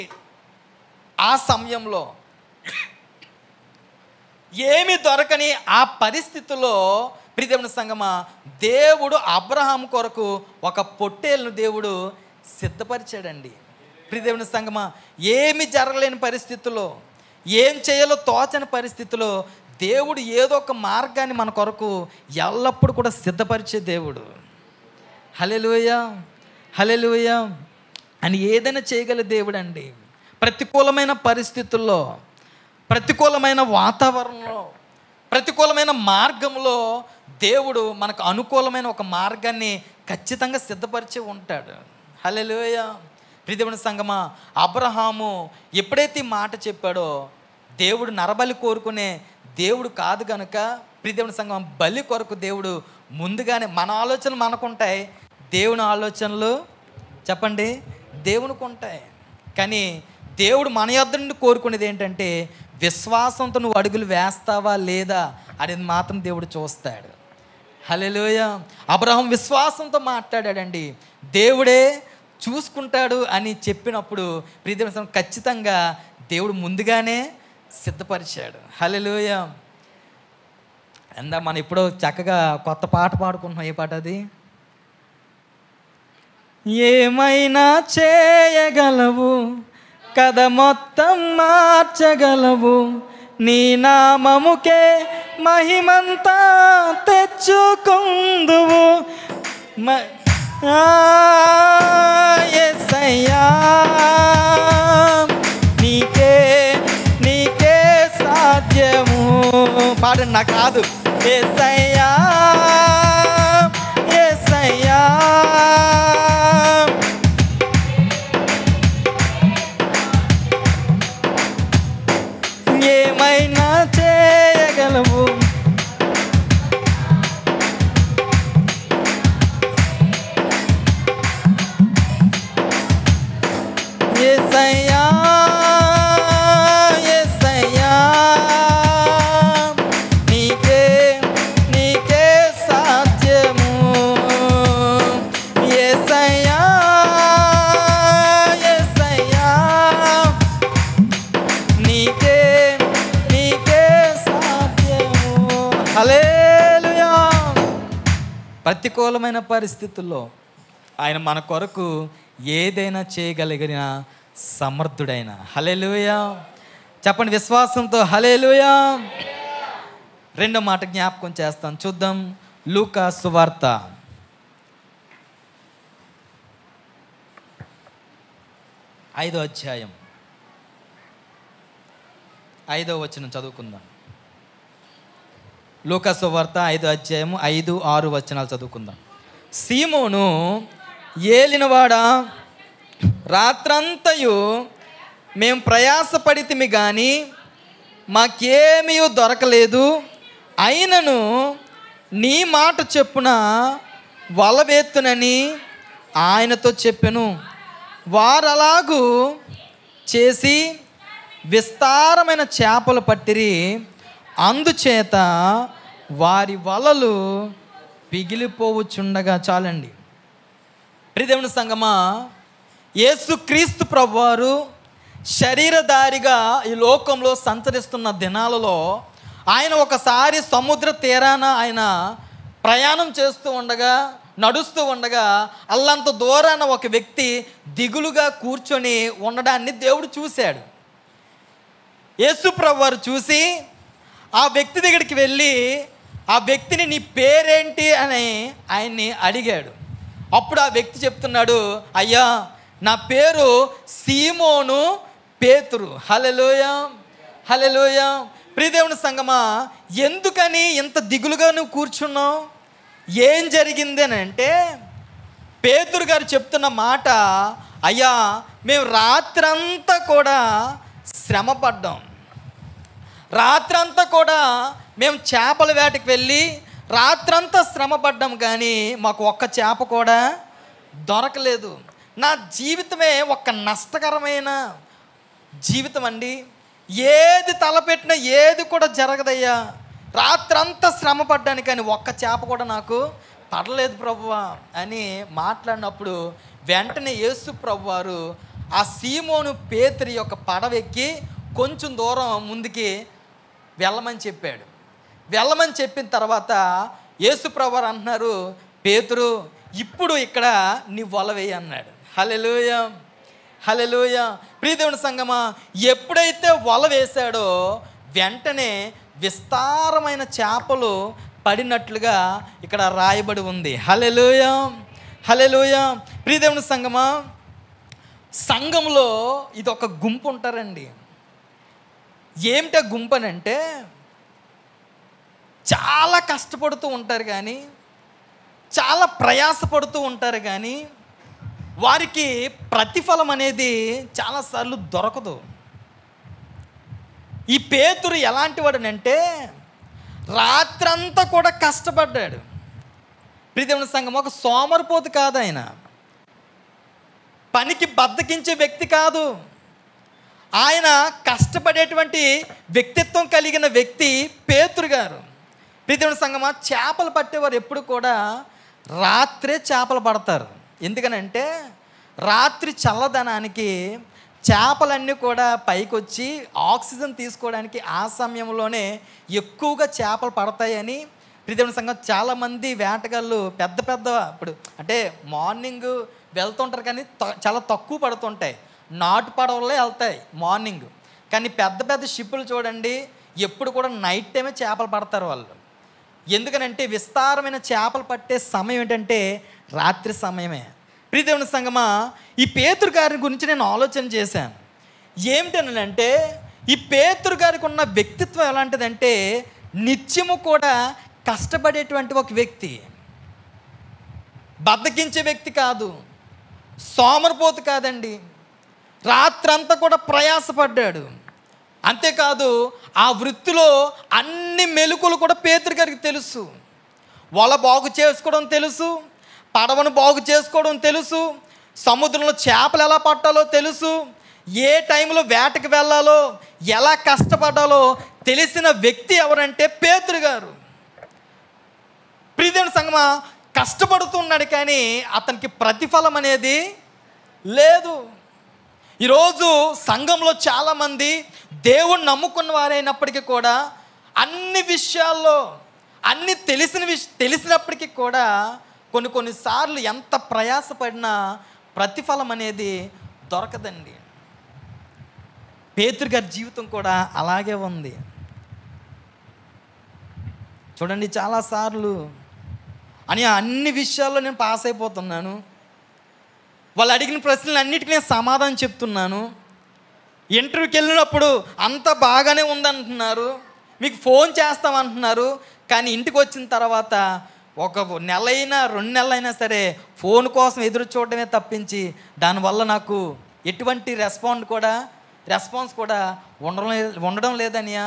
ఆ సమయంలో, ఏమీ దొరకని ఆ పరిస్థితిలో ప్రియదేవుని సంగమా, దేవుడు అబ్రహాం కొరకు ఒక పొట్టేలును దేవుడు సిద్ధపరిచాడండి. ప్రియదేవుని సంగమా, ఏమి జరగలేని పరిస్థితుల్లో, ఏం చేయాలో తోచని పరిస్థితిలో దేవుడు ఏదో ఒక మార్గాన్ని మన కొరకు ఎల్లప్పుడూ కూడా సిద్ధపరిచే దేవుడు. హల్లెలూయా. హల్లెలూయా. అని ఏదైనా చేయగల దేవుడు అండి. ప్రతికూలమైన పరిస్థితుల్లో, ప్రతికూలమైన వాతావరణంలో, ప్రతికూలమైన మార్గంలో దేవుడు మనకు అనుకూలమైన ఒక మార్గాన్ని ఖచ్చితంగా సిద్ధపరిచి ఉంటాడు. హల్లెలూయా. ప్రియదేవుని సంగమా, అబ్రహాము ఎప్పుడైతే ఈ మాట చెప్పాడో, దేవుడు నరబలి కోరుకునే దేవుడు కాదు కనుక ప్రియదేవుని సంగమా, బలి కొరకు దేవుడు ముందుగానే, మన ఆలోచనలు మనకుంటాయి, దేవుని ఆలోచనలు చెప్పండి దేవునికి ఉంటాయి, కానీ దేవుడు మన యొద్ద నుండి కోరుకునేది ఏంటంటే విశ్వాసంతో నువ్వు అడుగులు వేస్తావా లేదా అనేది మాత్రం దేవుడు చూస్తాడు. హల్లెలూయ. అబ్రహాం విశ్వాసంతో మాట్లాడాడండి, దేవుడే చూసుకుంటాడు అని చెప్పినప్పుడు ప్రియదేవుని ఖచ్చితంగా దేవుడు ముందుగానే సిద్ధపరిచాడు. హల్లెలూయ. మనం ఇప్పుడు చక్కగా కొత్త పాట పాడుకుంటున్నాం. ఏ పాట అది? ఏమైనా చేయగలవు, కథ మొత్తం మార్చగలవు, నీ నామముకే మహిమంతా తెచ్చుకుందువు యేసయ్యా, నీకే నీకే సాధ్యము. పాడండి, నాకు కాదు. యేసయ్యా యేసయ్యా, ఏమైనా చేయగలవు, యేసయ్యా యేసయ్యా, నీకే నీకే సాధ్యము. యేసయ్యా యేసయ్యా, నీకే నీకే సాధ్యము. హల్లెలూయా. ప్రతికూలమైన పరిస్థితుల్లో ఆయన మన కొరకు ఏదైనా చేయగలిగిన సమర్థుడైన. హల్లెలూయా. చెప్పండి విశ్వాసంతో హల్లెలూయా. రెండో మాట జ్ఞాపకం చేస్తాను, చూద్దాం. లూకా సువార్త 5వ అధ్యాయం 5వ వచనం చదువుకుందాం. లూకా సువార్త 5వ అధ్యాయం 5, 6 వచనాలు చదువుకుందాం. సీమోను ఏలినవాడా, రాత్రంతయు మేము ప్రయాసపడితిమి కానీ మాకేమీ దొరకలేదు, అయినను నీ మాట చెప్పున వలవేత్తునని ఆయనతో చెప్పెను. వారలాగు చేసి విస్తారమైన చేపలు పట్టిరి, అందుచేత వారి వలలు పిగిలిపోవచ్చుండగా. చాలండి ప్రియదేవుని సంగమా, యేసుక్రీస్తు ప్రభువారు శరీరధారిగా ఈ లోకంలో సంచరిస్తున్న దినాలలో ఆయన ఒకసారి సముద్ర తీరాన ఆయన ప్రయాణం చేస్తూ ఉండగా, నడుస్తూ ఉండగా అల్లంత దూరాన ఒక వ్యక్తి దిగులుగా కూర్చొని ఉండడాన్ని దేవుడు చూశాడు. యేసు ప్రభువారు చూసి ఆ వ్యక్తి దగ్గరికి వెళ్ళి ఆ వ్యక్తిని నీ పేరేంటి అని ఆయన్ని అడిగాడు. అప్పుడు ఆ వ్యక్తి చెప్తున్నాడు, అయ్యా నా పేరు సీమోను పేతురు. హల్లెలూయా హల్లెలూయా. ప్రియదేవుని సంగమా, ఎందుకని ఇంత దిగులుగా నువ్వు కూర్చున్నావు, ఏం జరిగింది అని అంటే పేతురు గారు చెప్తున్న మాట, అయ్యా మేము రాత్రంతా కూడా శ్రమ పడ్డాం, రాత్రంతా కూడా మేము చేపల వేటకి వెళ్ళి రాత్రంతా శ్రమ పడ్డాం కానీ మాకు ఒక్క చేప కూడా దొరకలేదు. నా జీవితమే ఒక నష్టకరమైన జీవితం అండి, ఏది తలపెట్టినా ఏది కూడా జరగదయ్యా, రాత్రంతా శ్రమ పడ్డాను కానీ ఒక్క చేప కూడా నాకు పడలేదు ప్రభువా అని మాట్లాడినప్పుడు వెంటనే యేసు ప్రభువారు ఆ సీమోను పేతురు యొక్క పడవెక్కి కొంచెం దూరం ముందుకి వెళ్ళమని చెప్పాడు. వెళ్ళమని చెప్పిన తర్వాత యేసు ప్రభువారు అంటున్నారు, పేతురు ఇప్పుడు ఇక్కడ నీ వల వేయి అన్నాడు. హల్లెలూయా హల్లెలూయా. ప్రియదేవుని సంగమా, ఎప్పుడైతే వల వేశాడో వెంటనే విస్తారమైన చేపలు పడినట్లుగా ఇక్కడ రాయబడి ఉంది. హల్లెలూయా హల్లెలూయా. ప్రియదేవుని సంగమా, సంఘంలో ఇది ఒక గుంపు ఉంటారండి. ఏమిటా గుంపు అని అంటే చాలా కష్టపడుతూ ఉంటారు కానీ, చాలా ప్రయాసపడుతూ ఉంటారు కానీ వారికి ప్రతిఫలం అనేది చాలాసార్లు దొరకదు. ఈ పేతురు ఎలాంటి వాడనంటే రాత్రంతా కూడా కష్టపడ్డాడు. ప్రియదేవుని సంఘం, ఒక సోమరిపోతు కాదు, ఆయన పనికి బద్దకించే వ్యక్తి కాదు. ఆయన కష్టపడేటువంటి వ్యక్తిత్వం కలిగిన వ్యక్తి పేతురు గారు. ప్రియమైన సంగమా, చేపలు పట్టేవారు ఎప్పుడు కూడా రాత్రే చేపలు పడతారు. ఎందుకనంటే రాత్రి చల్లదనానికి చేపలన్నీ కూడా పైకి వచ్చి ఆక్సిజన్ తీసుకోవడానికి ఆ సమయంలోనే ఎక్కువగా చేపలు పడతాయని ప్రియమైన సంగమా చాలామంది వేటగాళ్ళు పెద్ద పెద్ద ఇప్పుడు అంటే మార్నింగ్ వెళ్తుంటారు కానీ చాలా తక్కువ పడుతుంటాయి. నాటు పడవలే వెళ్తాయి మార్నింగ్. కానీ పెద్ద పెద్ద షిప్పులు చూడండి ఎప్పుడు కూడా నైట్ టైమే చేపలు పడతారు వాళ్ళు. ఎందుకనంటే విస్తారమైన చేపలు పట్టే సమయం ఏంటంటే రాత్రి సమయమే. ప్రియదేవుని సంగమా, ఈ పేతురు గారి గురించి నేను ఆలోచన చేశాను. ఏమిటనంటే ఈ పేతురు గారికి ఉన్న వ్యక్తిత్వం ఎలాంటిదంటే నిత్యము కూడా కష్టపడేటువంటి ఒక వ్యక్తి, బద్దకించే వ్యక్తి కాదు, సోమరిపోతు కాదండి. రాత్రంతా కూడా ప్రయాసపడ్డాడు. అంతేకాదు ఆ వృత్తిలో అన్ని మెలకువలు కూడా పేతురు గారికి తెలుసు. వల బాగు చేసుకోవడం తెలుసు, పడవను బాగు చేసుకోవడం తెలుసు, సముద్రంలో చేపలు ఎలా పట్టాలో తెలుసు, ఏ టైంలో వేటకి వెళ్ళాలో ఎలా కష్టపడాలో తెలిసిన వ్యక్తి ఎవరంటే పేతురు గారు. ప్రియదేవుని సంగమా, కష్టపడుతున్నాడు కానీ అతనికి ప్రతిఫలం అనేది లేదు. ఈరోజు సంఘంలో చాలామంది దేవుణ్ణి నమ్ముకున్న వారైనప్పటికీ కూడా అన్ని విషయాల్లో అన్ని తెలిసినప్పటికీ కూడా కొన్నిసార్లు ఎంత ప్రయాసపడినా ప్రతిఫలం అనేది దొరకదండి. పేతురు గారి జీవితం కూడా అలాగే ఉంది. చూడండి, చాలాసార్లు అన్ని విషయాల్లో నేను పాస్ అయిపోతున్నాను, వాళ్ళు అడిగిన ప్రశ్నలు అన్నిటికీ నేను సమాధానం చెప్తున్నాను, ఇంటర్వ్యూకి వెళ్ళినప్పుడు అంతా బాగానే ఉందంటున్నారు, మీకు ఫోన్ చేస్తామంటున్నారు, కానీ ఇంటికి వచ్చిన తర్వాత ఒక నెలైనా 2 నెలలైనా సరే ఫోన్ కోసం ఎదురు చూడటమే తప్పించి దానివల్ల నాకు ఎటువంటి రెస్పాన్స్ కూడా ఉండడం లేదనియా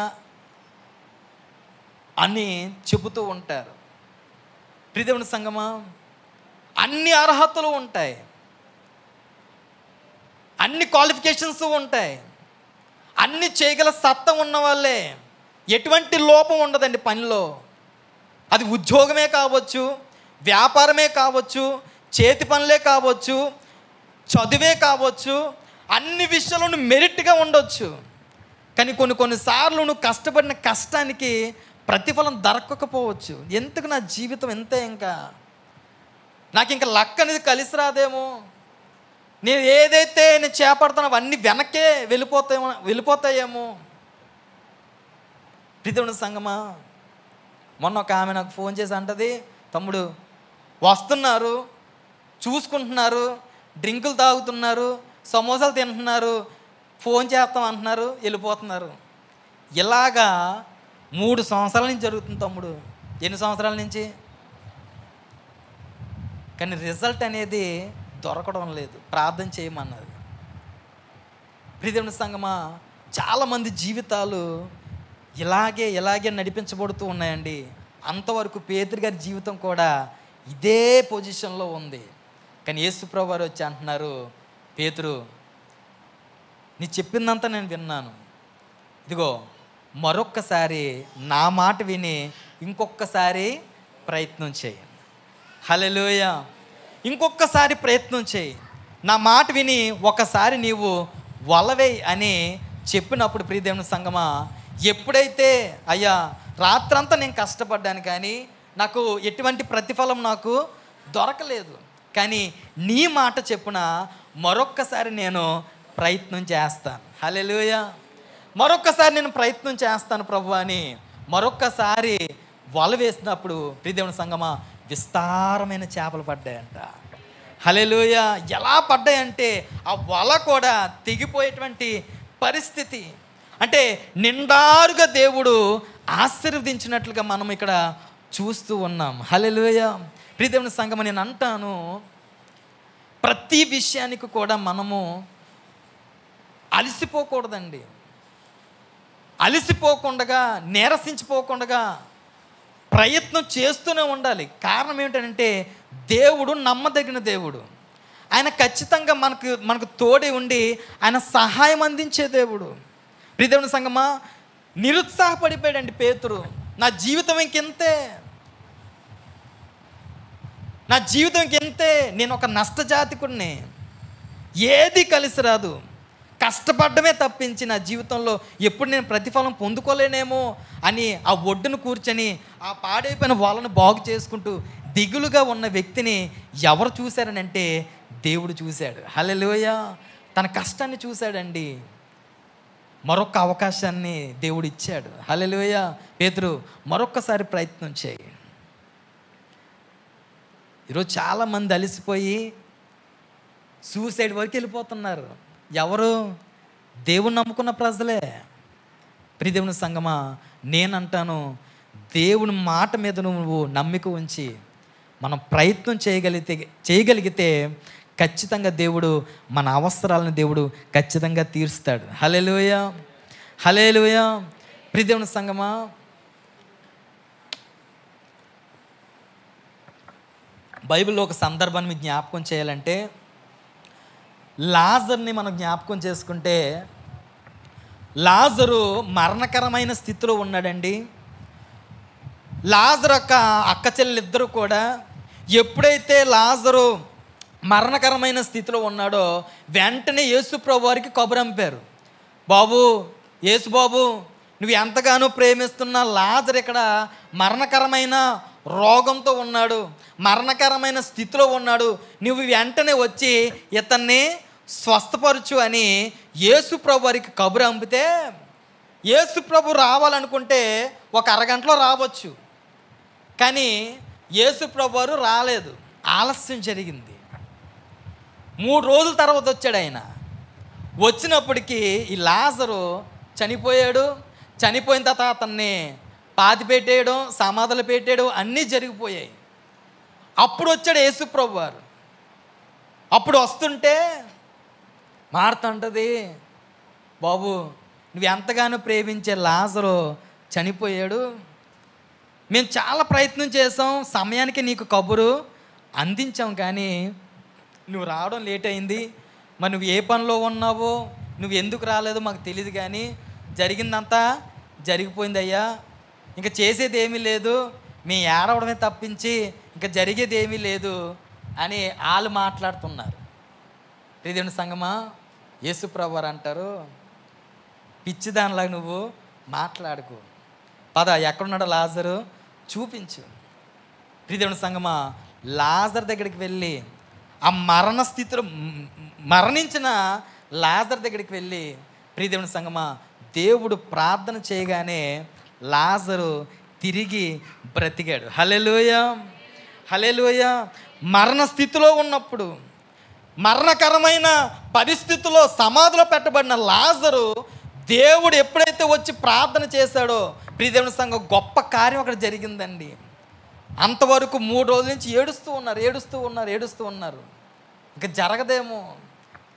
అని చెబుతూ ఉంటారు. ప్రియదేవుని సంగమా, అన్ని అర్హతలు ఉంటాయి, అన్ని క్వాలిఫికేషన్స్ ఉంటాయి, అన్ని చేయగల సత్తా ఉన్న వాళ్ళే, ఎటువంటి లోపం ఉండదండి పనిలో. అది ఉద్యోగమే కావచ్చు, వ్యాపారమే కావచ్చు, చేతి పనులే కావచ్చు, చదువే కావచ్చు, అన్ని విషయాల్లో మెరిట్గా ఉండొచ్చు. కానీ కొన్నిసార్లు నువ్వు కష్టపడిన కష్టానికి ప్రతిఫలం దొరకకపోవచ్చు. ఎందుకు నా జీవితం ఎంతే, నాకు ఇంకా లక్ అనేది కలిసి రాదేమో, నేను ఏదైతే నేను చేపడతానో అవన్నీ వెనక్కే వెళ్ళిపోతాయేమో. ప్రియదేవుని సంగమా, మొన్న ఒక ఆమె నాకు ఫోన్ చేసి అంటది, తమ్ముడు వస్తున్నారు, చూసుకుంటున్నారు, డ్రింకులు తాగుతున్నారు, సమోసాలు తింటున్నారు, ఫోన్ చేస్తాం అంటున్నారు, వెళ్ళిపోతున్నారు. ఇలాగా 3 సంవత్సరాల నుంచి జరుగుతుంది తమ్ముడు. ఎన్ని సంవత్సరాల నుంచి? కానీ రిజల్ట్ అనేది దొరకడం లేదు. ప్రార్థన చేయమన్నది. ప్రియదేవుని సంగమా, చాలామంది జీవితాలు ఇలాగే నడిపించబడుతూ ఉన్నాయండి. అంతవరకు పేతురు గారి జీవితం కూడా ఇదే పొజిషన్లో ఉంది. కానీ యేసు ప్రభువు వారు వచ్చి అంటున్నారు, పేతురు నీ చెప్పిందంతా నేను విన్నాను, ఇదిగో మరొక్కసారి నా మాట విని ఇంకొకసారి ప్రయత్నం చేయి. హల్లెలూయా. ఇంకొకసారి ప్రయత్నం చేయి, నా మాట విని ఒకసారి నీవు వలవేయి అని చెప్పినప్పుడు ప్రియదేవుని సంగమా, ఎప్పుడైతే అయ్యా రాత్రంతా నేను కష్టపడ్డాను కానీ నాకు ఎటువంటి ప్రతిఫలం నాకు దొరకలేదు, కానీ నీ మాట చెప్పున మరొక్కసారి నేను ప్రయత్నం చేస్తాను. హల్లెలూయా. మరొక్కసారి నేను ప్రయత్నం చేస్తాను ప్రభు అని మరొక్కసారి వల వేసినప్పుడు ప్రియదేవుని సంగమా విస్తారమైన చేపలు పడ్డాయంట. హల్లెలూయా. ఎలా పడ్డాయంటే ఆ వల కూడా తెగిపోయేటువంటి పరిస్థితి. అంటే నిండారుగా దేవుడు ఆశీర్వదించినట్లుగా మనం ఇక్కడ చూస్తూ ఉన్నాం. హల్లెలూయా. ప్రియదేవుని సంగమా, నేను అంటాను, ప్రతి విషయానికి కూడా మనము అలసిపోకూడదండి. అలసిపోకుండా, నీరసించిపోకుండా ప్రయత్నం చేస్తూనే ఉండాలి. కారణం ఏమిటంటే దేవుడు నమ్మదగిన దేవుడు. ఆయన ఖచ్చితంగా మనకు తోడే ఉండి ఆయన సహాయం అందించే దేవుడు. ప్రియదేవుని సంగమా, నిరుత్సాహపడిపోయాడండి పేతురు. నా జీవితం ఇంకెంతే, నా జీవితం ఇంకెంతే, నేను ఒక నష్టజాతికుడిని, ఏది కలిసి రాదు, కష్టపడమే తప్పించి నా జీవితంలో ఎప్పుడు నేను ప్రతిఫలం పొందుకోలేనేమో అని ఆ ఒడ్డును కూర్చొని ఆ పాడైపోయిన వాళ్ళను బాగు చేసుకుంటూ దిగులుగా ఉన్న వ్యక్తిని ఎవరు చూశారనంటే దేవుడు చూశాడు. హల్లెలూయా. తన కష్టాన్ని చూశాడండి. మరొక అవకాశాన్ని దేవుడు ఇచ్చాడు. హల్లెలూయా. పేతురు, మరొక్కసారి ప్రయత్నం చేయి. ఈరోజు చాలామంది అలసిపోయి సూసైడ్ వరకు వెళ్ళిపోతున్నారు. ఎవరు? దేవుని నమ్ముకున్న ప్రజలే. ప్రియదేవుని సంగమా, నేనంటాను, దేవుని మాట మీద నువ్వు నమ్మిక ఉంచి మనం ప్రయత్నం చేయగలిగితే ఖచ్చితంగా దేవుడు మన అవసరాలను దేవుడు ఖచ్చితంగా తీరుస్తాడు. హల్లెలూయా, హల్లెలూయా. ప్రియదేవుని సంగమా, బైబిల్లో ఒక సందర్భాన్ని మీకు జ్ఞాపకం చేయాలంటే, లాజర్ని మనం జ్ఞాపకం చేసుకుంటే, లాజరు మరణకరమైన స్థితిలో ఉన్నాడండి. లాజరు అక్క చెల్లెలిద్దరూ కూడా ఎప్పుడైతే లాజరు మరణకరమైన స్థితిలో ఉన్నాడో వెంటనే యేసు ప్రభు వారికి కబురంపారు. బాబు, యేసు బాబు, నువ్వు ఎంతగానో ప్రేమిస్తున్న లాజరు ఇక్కడ మరణకరమైన రోగంతో ఉన్నాడు, మరణకరమైన స్థితిలో ఉన్నాడు, నువ్వు వెంటనే వచ్చి ఇతన్ని స్వస్థపరచు అని యేసు ప్రభు వారికి కబురు పంపితే, యేసు ప్రభు రావాలనుకుంటే ఒక అరగంటలో రావచ్చు, కానీ యేసు ప్రభు వారు రాలేదు, ఆలస్యం జరిగింది. 3 రోజుల తర్వాత వచ్చాడు ఆయన. వచ్చినప్పటికీ ఈ లాజరు చనిపోయాడు. చనిపోయిన తర్వాత అతన్ని పాతి పెట్టేయడం, సమాధులు పెట్టేయడం అన్నీ జరిగిపోయాయి. అప్పుడు వచ్చాడు యేసు ప్రభు వారు. అప్పుడు వస్తుంటే మార్త అంటది, బాబు, నువ్వు ఎంతగానో ప్రేమించే లాజరు చనిపోయాడు, మేము చాలా ప్రయత్నం చేసాం, సమయానికి నీకు కబురు అందించాం, కానీ నువ్వు రావడం లేట్ అయింది. మరి నువ్వు ఏ పనిలో ఉన్నావో, నువ్వు ఎందుకు రాలేదో మాకు తెలియదు, కానీ జరిగిందంతా జరిగిపోయిందయ్యా, ఇంకా చేసేది ఏమీ లేదు, మేము ఏడవడమే తప్పించి ఇంకా జరిగేది ఏమీ లేదు అని వాళ్ళు మాట్లాడుతున్నారు. ప్రియదేవుని సంగమా, యేసు ప్రభు వారు అంటారు, పిచ్చిదానిలాగా నువ్వు మాట్లాడుకో, పద, ఎక్కడున్నాడో లాజరు చూపించు. ప్రియదేవుని సంగమా, లాజర్ దగ్గరికి వెళ్ళి ఆ మరణ స్థితిలో మరణించిన లాజర్ దగ్గరికి వెళ్ళి, ప్రియదేవుని సంగమా, దేవుడు ప్రార్థన చేయగానే లాజరు తిరిగి బ్రతికాడు. హల్లెలూయా, హల్లెలూయా. మరణ స్థితిలో ఉన్నప్పుడు, మరణకరమైన పరిస్థితుల్లో సమాధిలో పెట్టబడిన లాజరు దేవుడు ఎప్పుడైతే వచ్చి ప్రార్థన చేశాడో, ప్రియదేవుని సంఘం, గొప్ప కార్యం అక్కడ జరిగిందండి. అంతవరకు 3 రోజుల నుంచి ఏడుస్తూ ఉన్నారు. ఇంకా జరగదేమో,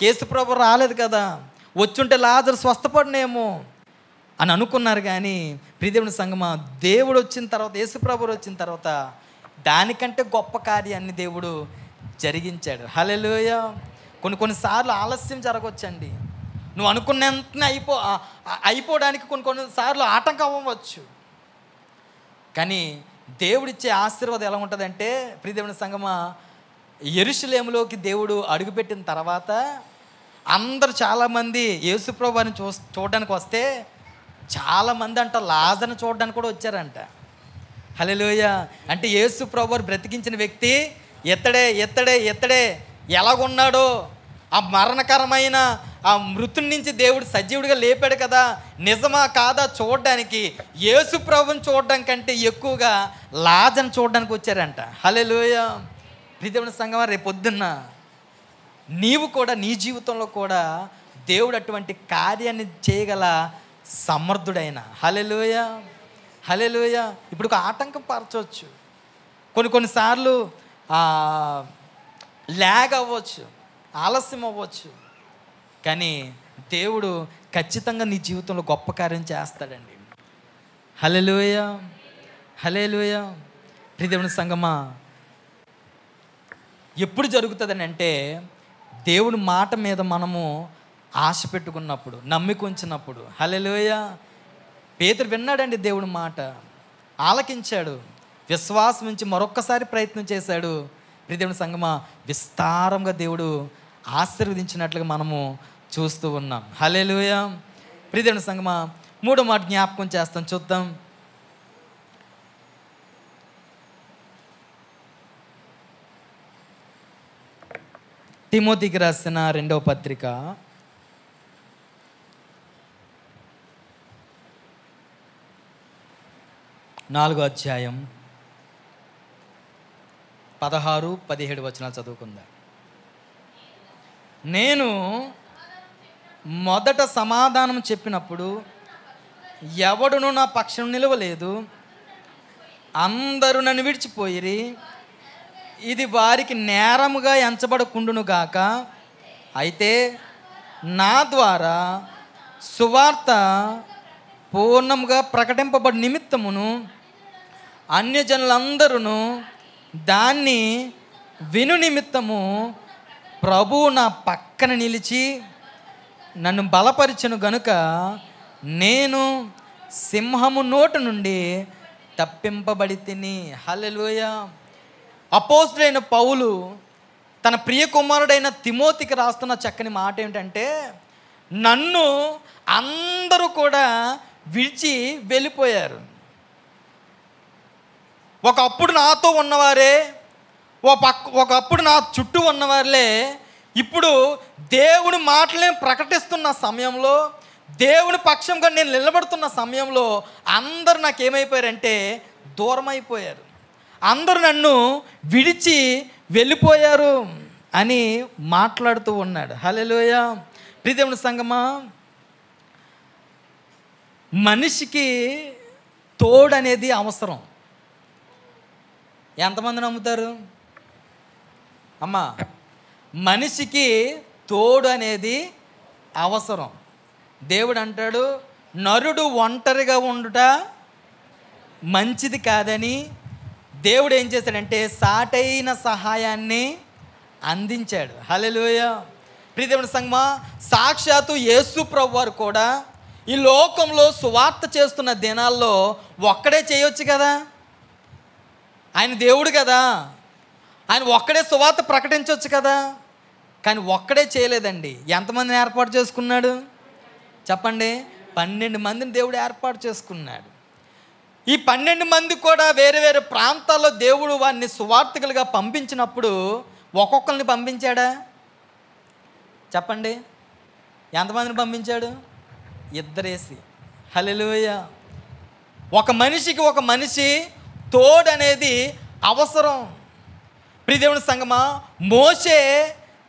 యేసు ప్రభు రాలేదు కదా, వచ్చుంటే లాజరు స్వస్థపడినేమో అని అనుకున్నారు. కానీ ప్రియదేవుని సంగమా, దేవుడు వచ్చిన తర్వాత, యేసు ప్రభు వచ్చిన తర్వాత దానికంటే గొప్ప కార్యాన్ని దేవుడు జరిగించాడు. హల్లెలూయా. కొన్నిసార్లు ఆలస్యం జరగవచ్చండి. నువ్వు అనుకున్నంతనే అయిపోవడానికి కొన్నిసార్లు ఆటంకం అవ్వచ్చు. కానీ దేవుడిచ్చే ఆశీర్వాదం ఎలా ఉంటుందంటే, ప్రియదేవుని సంగమా, యెరూషలేములోకి దేవుడు అడుగుపెట్టిన తర్వాత అందరూ చాలామంది యేసుప్రభు వారిని చూడడానికి వస్తే చాలామంది అంట లాజర్ని చూడడానికి కూడా వచ్చారంట. హల్లెలూయా. అంటే యేసుప్రభు వారు బ్రతికించిన వ్యక్తి ఎత్తడే ఎలాగున్నాడో, ఆ మరణకరమైన ఆ మృతుని నుంచి దేవుడు సజీవుడిగా లేపాడు కదా, నిజమా కాదా చూడడానికి యేసు ప్రభుని చూడడం కంటే ఎక్కువగా లాజర్ని చూడడానికి వచ్చారంట. హల్లెలూయా. ప్రియదేవుని సంగమా, రేపు పొద్దున్న నీవు కూడా నీ జీవితంలో కూడా దేవుడు అటువంటి కార్యాన్ని చేయగల సమర్థుడైన. హల్లెలూయా, హల్లెలూయా. ఇప్పుడు ఒక ఆటంకం పరచవచ్చు, కొన్నిసార్లు ల్యాగ్ అవ్వచ్చు, ఆలస్యం అవ్వచ్చు, కానీ దేవుడు ఖచ్చితంగా నీ జీవితంలో గొప్ప కార్యం చేస్తాడండి. హల్లెలూయా, హల్లెలూయా. ప్రియదేవుని సంగమా, ఎప్పుడు జరుగుతుందని అంటే దేవుని మాట మీద మనము ఆశ పెట్టుకున్నప్పుడు, నమ్మిక ఉంచినప్పుడు. హల్లెలూయా. పేతురు విన్నాడండి దేవుని మాట, ఆలకించాడు, విశ్వాసం ఉంచి మరొక్కసారి ప్రయత్నం చేశాడు. దేవుని సంగమా, విస్తారంగా దేవుడు ఆశీర్వదించినట్లుగా మనము చూస్తూ ఉన్నాం. హల్లెలూయా. దేవుని సంగమా, మూడో మాట జ్ఞాపకం చేస్తాం, చూద్దాం. తిమోతికి రాసిన 2వ పత్రిక 4వ అధ్యాయం 16-17 వచనాలు చదువుకుందాం. నేను మొదట సమాధానం చెప్పినప్పుడు ఎవడునూ నా పక్షం నిలవలేదు. అందరూ నన్ను విడిచిపోయిరి. ఇది వారికి నేరముగా ఎంచబడకుండును గాక. అయితే నా ద్వారా సువార్త పూర్ణముగా ప్రకటింపబడి నిమిత్తమును అన్యజనులందరూ దాన్ని విను నిమిత్తము ప్రభువు నా పక్కన నిలిచి నన్ను బలపరిచెను గనుక నేను సింహము నోటి నుండి తప్పింపబడి తిని. హల్లెలూయా. అపోస్తులైన పౌలు తన ప్రియ కుమారుడైన తిమోతికి రాస్తున్న చక్కని మాట ఏమిటంటే, నన్ను అందరూ కూడా విడిచి వెళ్ళిపోయారు. ఒకప్పుడు నాతో ఉన్నవారే, ఒకప్పుడు నా చుట్టూ ఉన్నవారులే ఇప్పుడు దేవుని మాటలను ప్రకటిస్తున్న సమయంలో, దేవుని పక్షంగా నేను నిలబడుతున్న సమయంలో అందరూ నాకేమైపోయారంటే దూరం అయిపోయారు. అందరూ నన్ను విడిచి వెళ్ళిపోయారు అని మాట్లాడుతూ ఉన్నాడు. హల్లెలూయా. ప్రియదేవుని సంగమా, మనిషికి తోడు అనేది అవసరం. ఎంతమంది నమ్ముతారు అమ్మా? మనిషికి తోడు అనేది అవసరం. దేవుడు అంటాడు, నరుడు ఒంటరిగా ఉండుట మంచిది కాదని దేవుడు ఏం చేశాడంటే సాటైన సహాయాన్ని అందించాడు. హల్లెలూయా. ప్రియదేవుని సంగమా, సాక్షాత్తు యేసు ప్రభు వారు కూడా ఈ లోకంలో సువార్త చేస్తున్న దినాల్లో ఒక్కడే చేయొచ్చు కదా. ఆయన దేవుడు కదా, ఆయన ఒక్కడే సువార్త ప్రకటించవచ్చు కదా. కానీ ఒక్కడే చేయలేదండి. ఎంతమందిని ఏర్పాటు చేసుకున్నాడు చెప్పండి? 12 మందిని దేవుడు ఏర్పాటు చేసుకున్నాడు. ఈ 12 మంది కూడా వేరే వేరే ప్రాంతాల్లో దేవుడు వారిని సువార్తికులుగా పంపించినప్పుడు ఒక్కొక్కరిని పంపించాడా చెప్పండి? ఎంతమందిని పంపించాడు? 2. హల్లెలూయా. ఒక మనిషికి ఒక మనిషి తోడు అనేది అవసరం. ప్రియదేవుని సంగమా, మోషే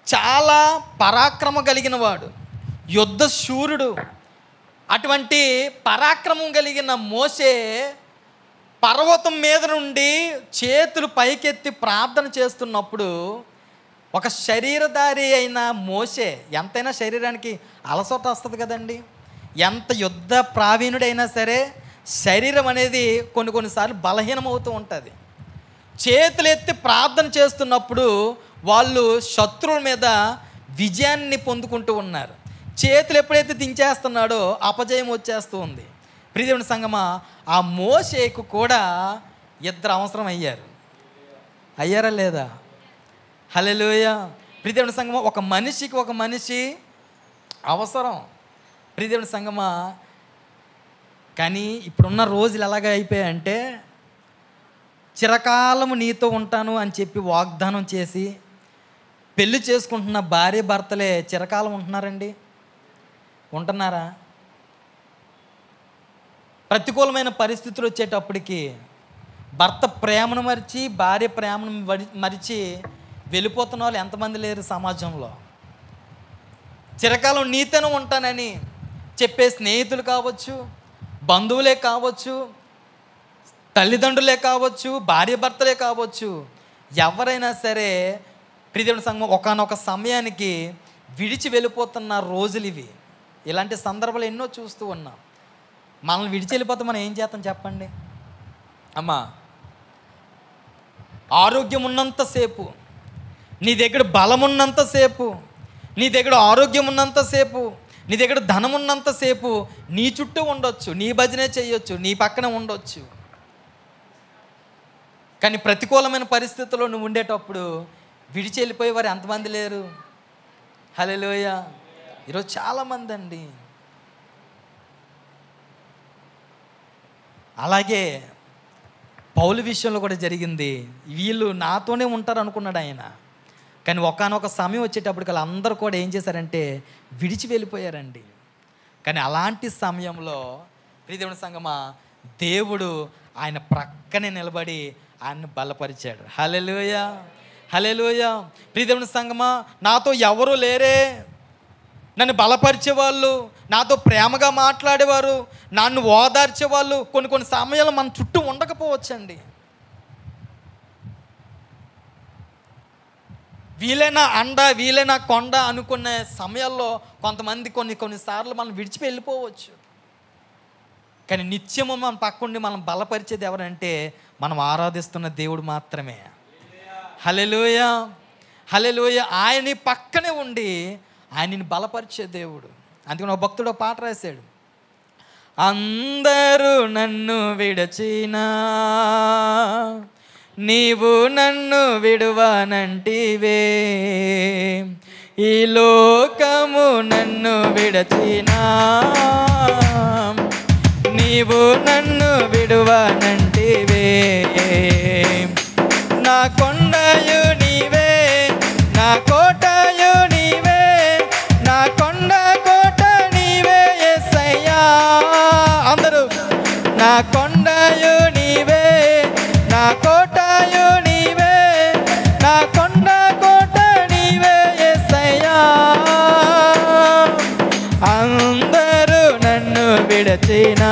చాలా పరాక్రమ కలిగిన వాడు, యుద్ధ శూరుడు. అటువంటి పరాక్రమం కలిగిన మోషే పర్వతం మీద నుండి చేతులు పైకెత్తి ప్రార్థన చేస్తున్నప్పుడు ఒక శరీరధారి అయిన మోషే, ఎంతైనా శరీరానికి అలసట వస్తుంది కదండి. ఎంత యుద్ధ ప్రావీణుడైనా సరే శరీరం అనేది కొన్నిసార్లు బలహీనమవుతూ ఉంటుంది. చేతులు ఎత్తి ప్రార్థన చేస్తున్నప్పుడు వాళ్ళు శత్రువుల మీద విజయాన్ని పొందుకుంటూ ఉన్నారు. చేతులు ఎప్పుడైతే దించేస్తున్నాడో అపజయం వచ్చేస్తూ ఉంది. ప్రియదేవుని సంగమా, ఆ మోషేకు కూడా 2 అవసరం అయ్యారా లేదా? హల్లెలూయా. ప్రియదేవుని సంగమా, ఒక మనిషికి ఒక మనిషి అవసరం. ప్రియదేవుని సంగమా, కానీ ఇప్పుడున్న రోజులు ఎలాగ అయిపోయాయంటే, చిరకాలము నీతో ఉంటాను అని చెప్పి వాగ్దానం చేసి పెళ్లి చేసుకుంటున్న భార్య భర్తలే చిరకాలం ఉంటున్నారండి. ఉంటున్నారా? ప్రతికూలమైన పరిస్థితులు వచ్చేటప్పటికి భర్త ప్రేమను మరిచి భార్య ప్రేమను మరిచి వెళ్ళిపోతున్న వాళ్ళు ఎంతమంది లేరు సమాజంలో? చిరకాలం నీతోనే ఉంటానని చెప్పే స్నేహితులు కావచ్చు, బంధువులే కావచ్చు, తల్లిదండ్రులే కావచ్చు, భార్య భర్తలే కావచ్చు, ఎవరైనా సరే ప్రియదేవుని సంఘం ఒకానొక సమయానికి విడిచి వెళ్ళిపోతున్న రోజులు ఇవి. ఇలాంటి సందర్భాలు ఎన్నో చూస్తూ ఉన్నాం. మనల్ని విడిచి వెళ్ళిపోతే మనం ఏం చేస్తాం చెప్పండి అమ్మా? ఆరోగ్యం ఉన్నంతసేపు, నీ దగ్గర బలం ఉన్నంతసేపు, నీ దగ్గర ఆరోగ్యం ఉన్నంతసేపు, నీ దగ్గర ధనం ఉన్నంతసేపు నీ చుట్టూ ఉండొచ్చు, నీ భజనే చేయొచ్చు, నీ పక్కన ఉండొచ్చు. కానీ ప్రతికూలమైన పరిస్థితుల్లో నువ్వు ఉండేటప్పుడు విడిచి వెళ్ళిపోయే వారు ఎంతమంది లేరు? హల్లెలూయా. ఈరోజు చాలామంది అండి. అలాగే పౌలు విషయంలో కూడా జరిగింది. వీళ్ళు నాతోనే ఉంటారు అనుకున్నాడు ఆయన, కానీ ఒకానొక సమయం వచ్చేటప్పటికి వాళ్ళందరూ కూడా ఏం చేశారంటే విడిచి వెళ్ళిపోయారండి. కానీ అలాంటి సమయంలో ప్రియదేవుని సంగమా, దేవుడు ఆయన ప్రక్కనే నిలబడి ఆయన్ని బలపరిచాడు. హల్లెలూయా, హల్లెలూయా. ప్రియదేవుని సంగమా, నాతో ఎవరు లేరే, నన్ను బలపరిచేవాళ్ళు, నాతో ప్రేమగా మాట్లాడేవారు, నన్ను ఓదార్చేవాళ్ళు కొన్ని సమయాలు మన చుట్టూ ఉండకపోవచ్చండి. వీలైనా అండ, వీలైనా కొండ అనుకునే సమయాల్లో కొంతమంది కొన్నిసార్లు మనం విడిచిపోయి వెళ్ళిపోవచ్చు. కానీ నిత్యము మన పక్కుండి మనం బలపరిచేది ఎవరంటే మనం ఆరాధిస్తున్న దేవుడు మాత్రమే. హల్లెలూయా, హల్లెలూయా. ఆయన పక్కనే ఉండి ఆయనని బలపరిచే దేవుడు. అందుకని ఒక భక్తుడు ఒక పాట రాశాడు. అందరూ నన్ను విడచినా నీవు నన్ను విడువనంటివే, ఈ లోకము నన్ను విడచినా నీవు నన్ను విడువనంటివే, నా కొండయు నీవే, నా కోటయు నీవే, నా కొండ కోట నీవే యేసయ్యా. అందరూ నా కొండయు నీవే, నా కోటయు నీవే, నా కొండ కోట నీవే యేసయ్యా. అందరూ నన్ను విడచినా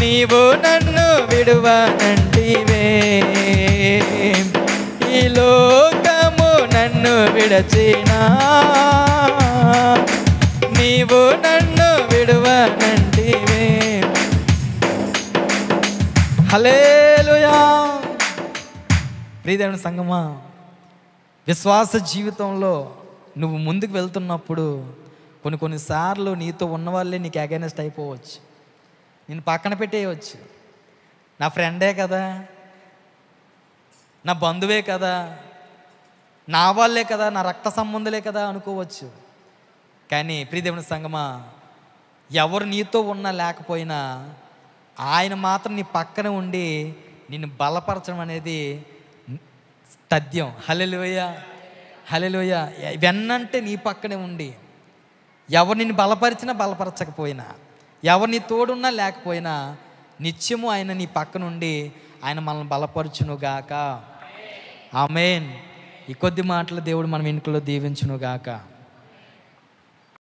నీవు నన్ను విడువనంటివే, ఈ లోకము నన్ను విడచినా నీవు నన్ను విడువనంటివే. హల్లెలూయా. ప్రియదేవుని సంగమా, విశ్వాస జీవితంలో నువ్వు ముందుకు వెళ్తున్నప్పుడు కొన్నిసార్లు నీతో ఉన్నవాళ్ళే నీకు అగైనెస్ట్ అయిపోవచ్చు, నేను పక్కన పెట్టేయవచ్చు. నా ఫ్రెండే కదా, నా బంధువే కదా, నా వాళ్ళే కదా, నా రక్త సంబంధులే కదా అనుకోవచ్చు. కానీ ప్రియదేవుని సంగమా, ఎవరు నీతో ఉన్నా లేకపోయినా ఆయన మాత్రం నీ పక్కన ఉండి నిన్ను బలపరచడం అనేది తథ్యం. హల్లెలూయా, హల్లెలూయా. వెన్నంటే నీ పక్కనే ఉండి ఎవరు నిన్ను బలపరిచినా బలపరచకపోయినా, ఎవరు నీ తోడున్నా లేకపోయినా నిత్యము ఆయన నీ పక్కన ఉండి ఆయన మనల్ని బలపరచునుగాక. ఆమేన్. ఈ కొద్ది మాటలు దేవుడు మన వెనుకలో దీవించునుగాక.